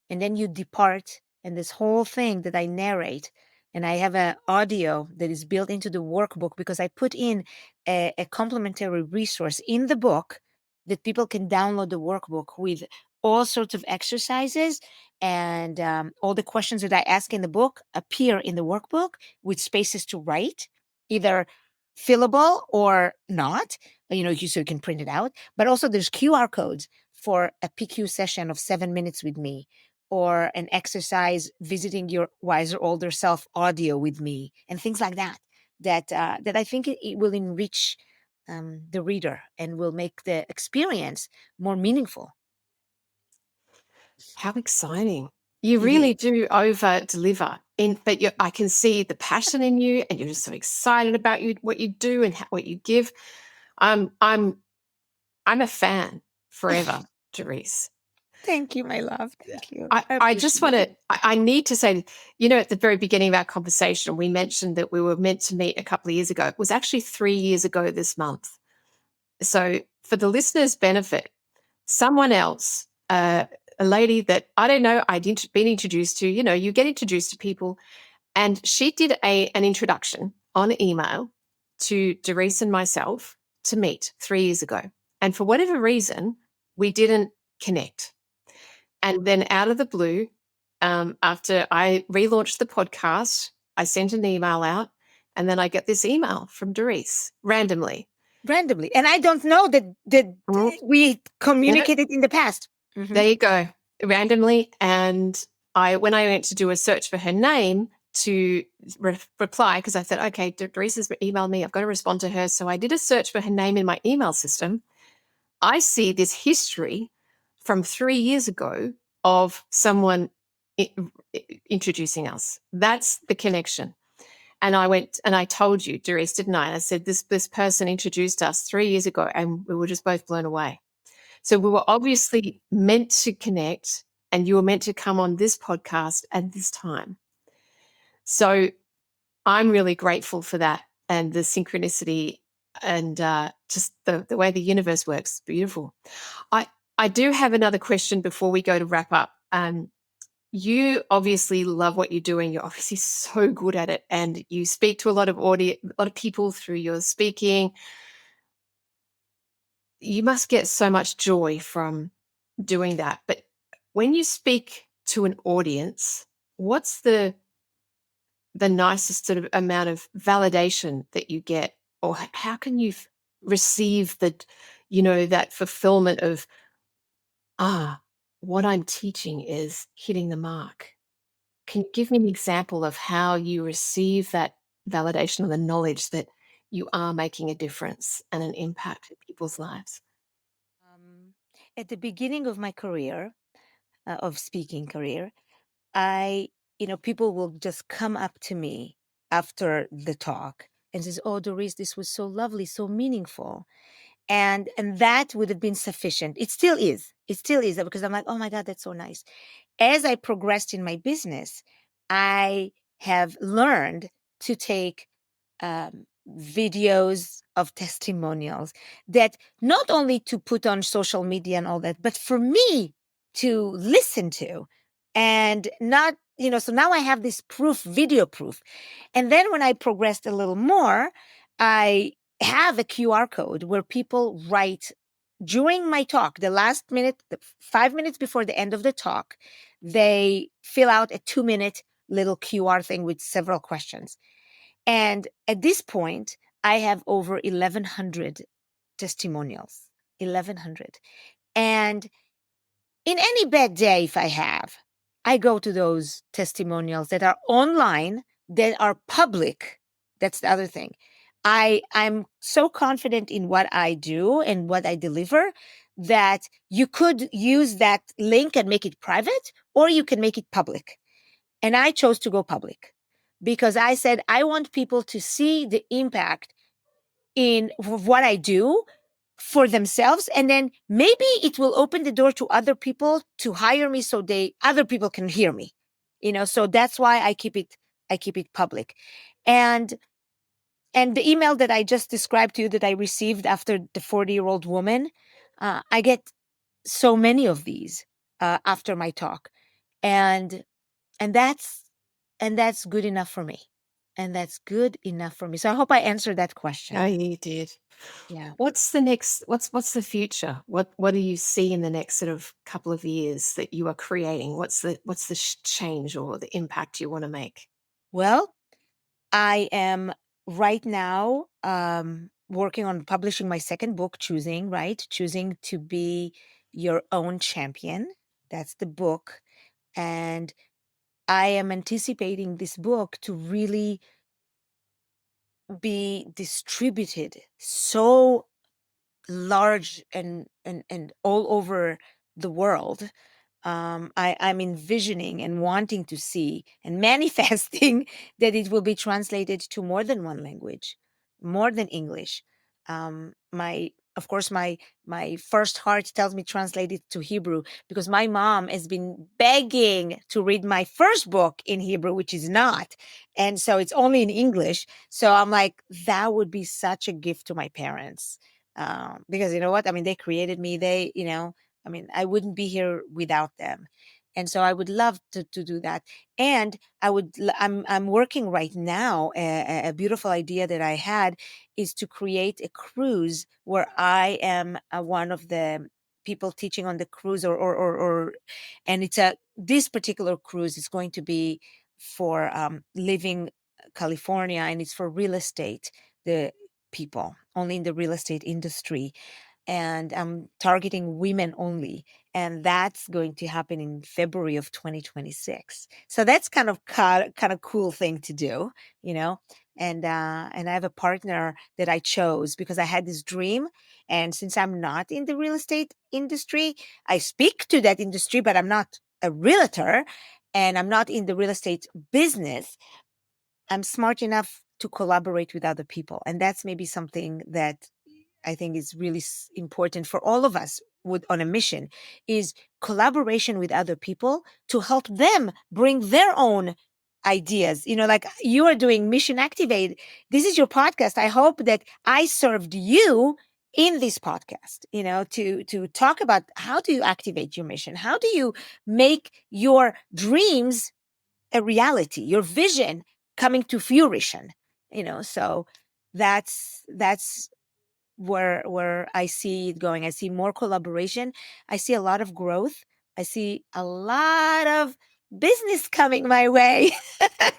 And then you depart, and this whole thing that I narrate, and I have an audio that is built into the workbook because I put in a complementary resource in the book that people can download the workbook with all sorts of exercises, and all the questions that I ask in the book appear in the workbook with spaces to write, either fillable or not, so you can print it out. But also there's QR codes for a PQ session of 7 minutes with me, or an exercise visiting your wiser older self audio with me, and things like that, that I think it will enrich the reader and will make the experience more meaningful. How exciting. You It is. really do over deliver. But I can see the passion in you, and you're just so excited about what you do and what you give. I'm a fan forever, Dorice. Thank you, my love. Thank you. I I just appreciate want it. to, I need to say, at the very beginning of our conversation, we mentioned that we were meant to meet a couple of years ago. It was actually 3 years ago this month. So, for the listeners' benefit, someone else, a lady that I don't know, been introduced to, you get introduced to people, and she did an introduction on email to Dorice and myself to meet 3 years ago. And for whatever reason, we didn't connect. And then out of the blue, after I relaunched the podcast, I sent an email out, and then I get this email from Dorice randomly. Randomly, and I don't know that Mm, we yeah, communicated in the past. there you go, randomly. And when I went to do a search for her name to reply, because I thought, okay, Dorice has emailed me, I've got to respond to her. So I did a search for her name in my email system. I see this history from 3 years ago of someone introducing us. That's the connection. And I went and I told you, Dorice, didn't I? I said, this person introduced us 3 years ago, and we were just both blown away. So we were obviously meant to connect, and you were meant to come on this podcast at this time. So I'm really grateful for that, and the synchronicity, and just the way the universe works. Beautiful. I do have another question before we go to wrap up. You obviously love what you're doing. You're obviously so good at it, and you speak to a lot of people through your speaking. You must get so much joy from doing that. But when you speak to an audience, what's the nicest sort of amount of validation that you get, or how can you receive that fulfillment of, what I'm teaching is hitting the mark? Can you give me an example of how you receive that validation or the knowledge that you are making a difference and an impact in people's lives? um, at the beginning of my career, of speaking career, I, people will just come up to me after the talk and says, "Oh, Doris, this was so lovely, so meaningful," and that would have been sufficient. It still is. It still is, because I'm like, "Oh my God, that's so nice." As I progressed in my business, I have learned to take videos of testimonials, that not only to put on social media and all that, but for me to listen to, and not, so now I have this proof, video proof. And then when I progressed a little more, I have a QR code where people write during my talk, the last minute, the 5 minutes before the end of the talk, they fill out a 2-minute little QR thing with several questions. And at this point, I have over 1,100 testimonials, 1,100. And in any bad day, if I have, I go to those testimonials that are online, that are public. That's the other thing. I'm so confident in what I do and what I deliver that you could use that link and make it private, or you can make it public. And I chose to go public because I said, I want people to see the impact in what I do, for themselves, and then maybe it will open the door to other people to hire me, so they other people can hear me, so that's why I keep it public. And and the email that I just described to you that I received after the 40-year-old woman, I get so many of these after my talk, and and that's that's good enough for me, so I hope I answered that Oh, question. you did. Yeah. What's the next? What's the future? What do you see in the next sort of couple of years that you are creating? What's the change or the impact you want to make? Well, I am right now working on publishing my second book, Choosing to Be Your Own Champion. That's the book. And I am anticipating this book to really be distributed so large and all over the world. I'm envisioning and wanting to see and manifesting that it will be translated to more than one language, more than English. Of course, my first heart tells me translate it to Hebrew, because my mom has been begging to read my first book in Hebrew, which is not, and so it's only in English. So I'm like, that would be such a gift to my parents, because you know what? I mean, they created me. I mean, I wouldn't be here without them. And so I would love to do that. And I'm working right now. A beautiful idea that I had is to create a cruise where I am one of the people teaching on the cruise, and this particular cruise is going to be for living California, and it's for real estate, the people only in the real estate industry, and I'm targeting women only. And that's going to happen in February of 2026. So that's kind of cool thing to do, you know. And I have a partner that I chose because I had this dream. And since I'm not in the real estate industry, I speak to that industry, but I'm not a realtor and I'm not in the real estate business. I'm smart enough to collaborate with other people. And that's maybe something that I think is really important for all of us on a mission, is collaboration with other people to help them bring their own ideas. Like you are doing Mission Activate. This is your podcast. I hope that I served you in this podcast, to talk about how do you activate your mission? How do you make your dreams a reality, your vision coming to fruition? So that's where I see it going. I see more collaboration. I see a lot of growth. I see a lot of business coming my way.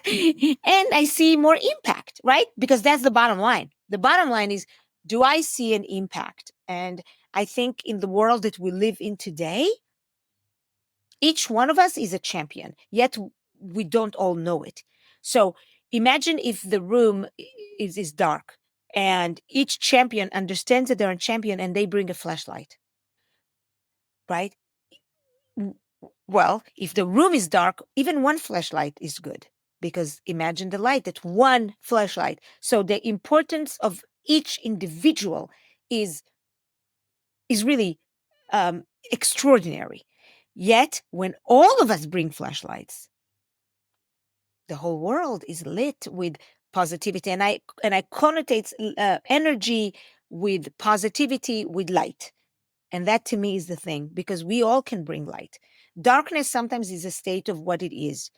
And I see more impact, right? Because that's the bottom line. The bottom line is, do I see an impact? And I think in the world that we live in today, each one of us is a champion, yet we don't all know it. So imagine if the room is dark and each champion understands that they're a champion and they bring a flashlight, right? W- Well, if the room is dark, even one flashlight is good, because imagine the light that one flashlight. So the importance of each individual is really extraordinary. Yet, when all of us bring flashlights, the whole world is lit with positivity, and I connotate energy with positivity, with light. And that to me is the thing, because we all can bring light. Darkness sometimes is a state of what it is.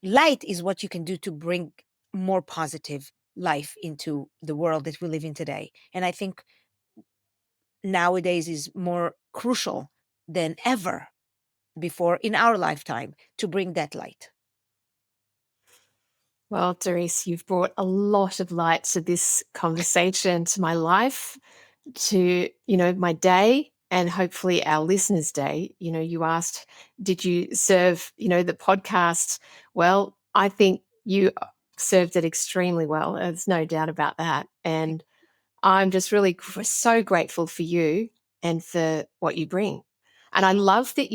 Light is what you can do to bring more positive life into the world that we live in today. And I think nowadays is more crucial than ever before in our lifetime to bring that light. Well, Dorice, you've brought a lot of light to this conversation, to my life, to, my day, and hopefully our listeners' day. You asked, did you serve, the podcast? Well, I think you served it extremely well. There's no doubt about that. And I'm just really so grateful for you and for what you bring. And I love that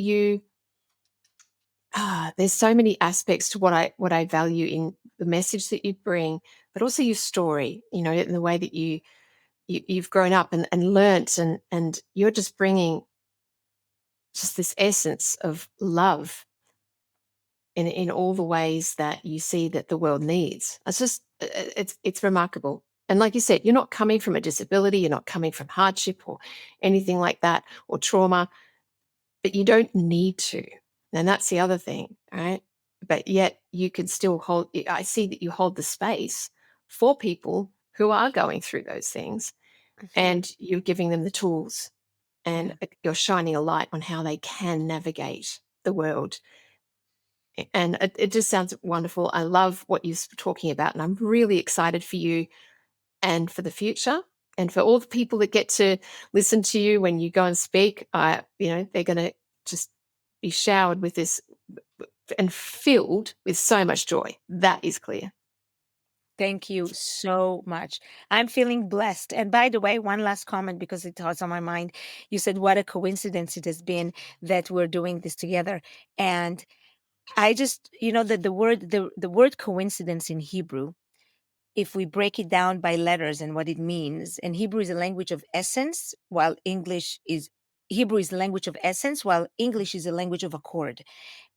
there's so many aspects to what I value in the message that you bring, but also your story, in the way that you you've grown up and learnt, and you're just bringing just this essence of love in all the ways that you see that the world needs. It's just it's remarkable. And like you said, you're not coming from a disability, you're not coming from hardship or anything like that, or trauma, but you don't need to. And that's the other thing, right? But yet you can still hold, I see that you hold the space for people who are going through those things, Mhm. and you're giving them the tools, and Yeah. you're shining a light on how they can navigate the world. And it just sounds wonderful. I love what you're talking about, and I'm really excited for you and for the future, and for all the people that get to listen to you when you go and speak. They're going to just be showered with this and filled with so much joy. That is clear. Thank you so much. I'm feeling blessed. And by the way, one last comment because it was on my mind. You said what a coincidence it has been that we're doing this together. And I just, that the word coincidence in Hebrew, if we break it down by letters and what it means, and Hebrew is a language of essence, while Hebrew is the language of essence, while English is a language of accord.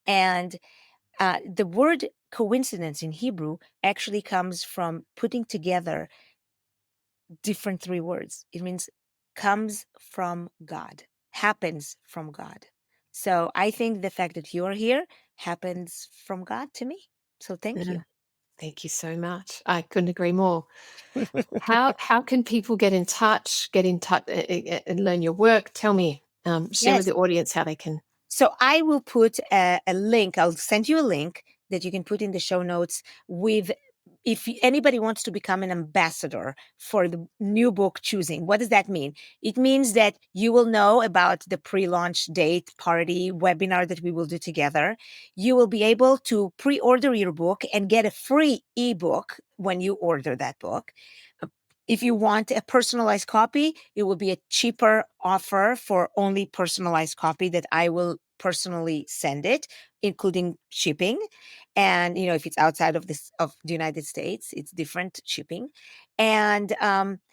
And the word coincidence in Hebrew actually comes from putting together different three words. It means comes from God, happens from God. So I think the fact that you're here happens from God to me. So thank Yeah. you. Thank you so much. I couldn't agree more. How can people get in touch and learn your work? Tell me, share with Yes. the audience how they can. So I will put a link. I'll send you a link that you can put in the show notes with if anybody wants to become an ambassador for the new book choosing. What does that mean? It means that you will know about the pre-launch date party webinar that we will do together. You will be able to pre-order your book and get a free ebook when you order that book. If you want a personalized copy, it will be a cheaper offer for only personalized copy that I will personally send it, including shipping. And if it's outside of the United States, it's different shipping. And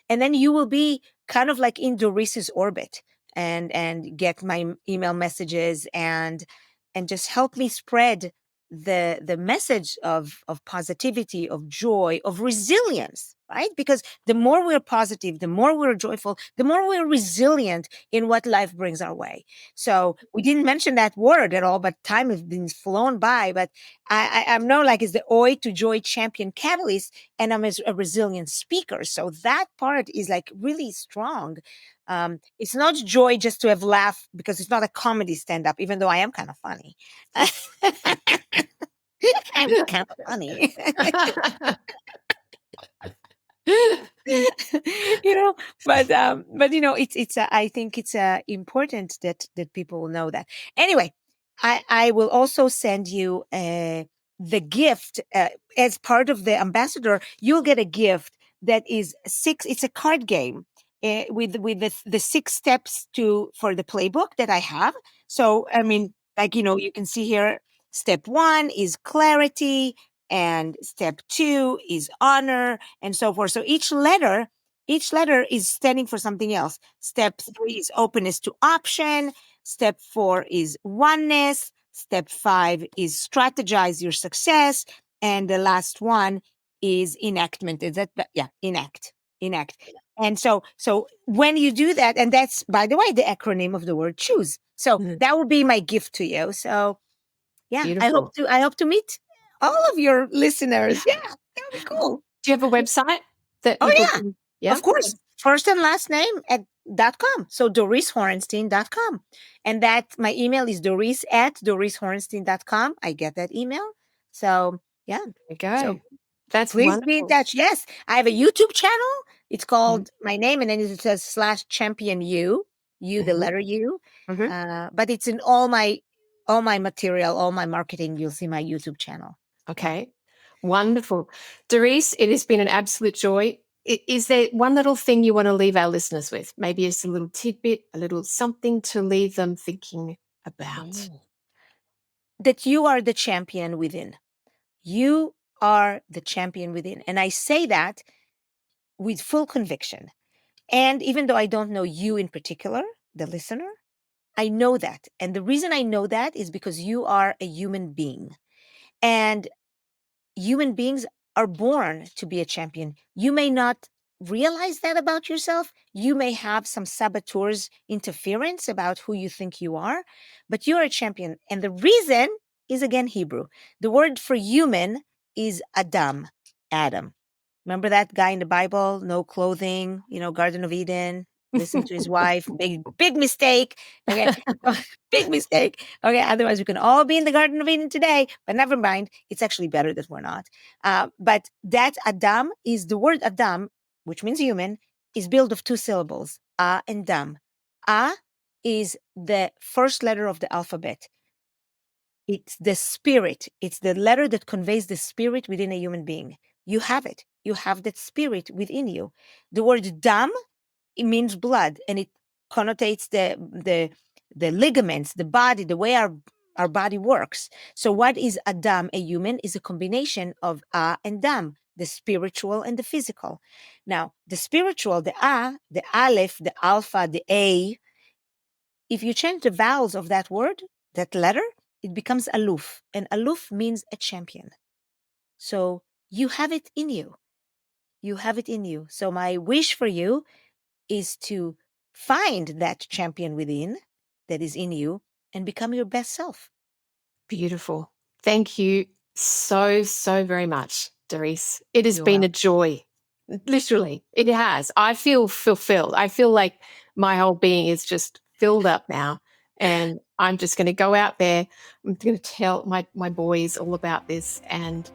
then you will be kind of like in Dorice's orbit and get my email messages and just help me spread the message of positivity, of joy, of resilience, right? Because the more we're positive, the more we're joyful, the more we're resilient in what life brings our way. So we didn't mention that word at all, but time has been flown by. But I'm known like as the oi to joy champion catalyst, and I'm a resilient speaker. So that part is like really strong. It's not joy just to have laugh because it's not a comedy stand up, even though I am kind of funny. I'm kind of funny. you know but it's I think it's important that people will know that. Anyway, I will also send you the gift as part of the ambassador. You'll get a gift that is it's a card game with the 6 steps to for the playbook that I have. So I mean, like, you can see here, step 1 is clarity, and step 2 is honor, and so forth. So each letter is standing for something else. Step 3 is openness to option. Step 4 is oneness. Step 5 is strategize your success. And the last one is enactment. Is that, yeah, enact. And so when you do that, and that's, by the way, the acronym of the word choose. So Mm, that would be my gift to you. So yeah, I hope beautiful. to I hope to meet all of your listeners. Yeah, that would be cool. Do you have a website that Oh people yeah, can? Yeah. of course. First and last name at .com. So DoriceHorenstein.com. And that my email is Dorice at DoriceHorenstein.com. I get that email. So yeah. There you So go. That's please be in wonderful. touch. Yes. I have a YouTube channel. It's Mhm. called my name, and then it says /champion you, the Mhm. letter U. Mhm. But it's in all my material, all my marketing. You'll see my YouTube channel. Yeah. Okay. Wonderful. Dorice, it has been an absolute joy. Is there one little thing you want to leave our listeners with? Maybe it's a little tidbit, a little something to leave them thinking about. Oh. That you are the champion within. You are the champion within. And I say that with full conviction. And even though I don't know you in particular, the listener, I know that. And the reason I know that is because you are a human being. And human beings are born to be a champion. You may not realize that about yourself. You may have some saboteurs interference about who you think you are, but you're a champion. And the reason is again Hebrew. The word for human is Adam, Adam. Remember that guy in the Bible? No clothing, Garden of Eden, listen to his wife. Big mistake. Okay. Big mistake. Okay. Otherwise, we can all be in the Garden of Eden today, but never mind. It's actually better that we're not. But that Adam is the word Adam, which means human, is built of two syllables, A and Dam. A is the first letter of the alphabet. It's the spirit. It's the letter that conveys the spirit within a human being. You have it. You have that spirit within you. The word dam, it means blood, and it connotates the ligaments, the body, the way our body works. So what is Adam, a human, is a combination of A and Dam, the spiritual and the physical. Now, the spiritual, the A, the Aleph, the Alpha, the A, if you change the vowels of that word, that letter, it becomes aluf, and aluf means a champion. So you have it in you. You have it in you. So my wish for you is to find that champion within that is in you and become your best self. Beautiful. Thank you so, so very much, Dorice. It has You're been a welcome. joy. Literally, it has. I feel fulfilled. I feel like my whole being is just filled up now. And I'm just going to go out there. I'm going to tell my boys all about this and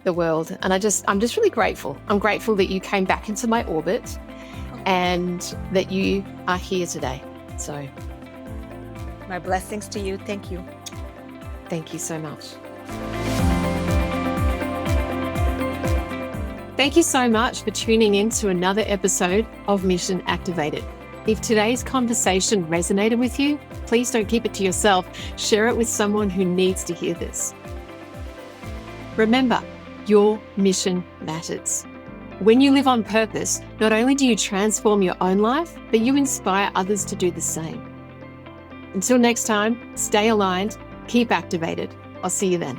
the world. And I'm just really grateful. I'm grateful that you came back into my orbit and that you are here today. So My blessings to you. Thank you. thank you so much. Thank you so much for tuning in to another episode of Mission Activated. If today's conversation resonated with you, please don't keep it to yourself. Share it with someone who needs to hear this. Remember, your mission matters. When you live on purpose, not only do you transform your own life, but you inspire others to do the same. Until next time, stay aligned, keep activated. I'll see you then.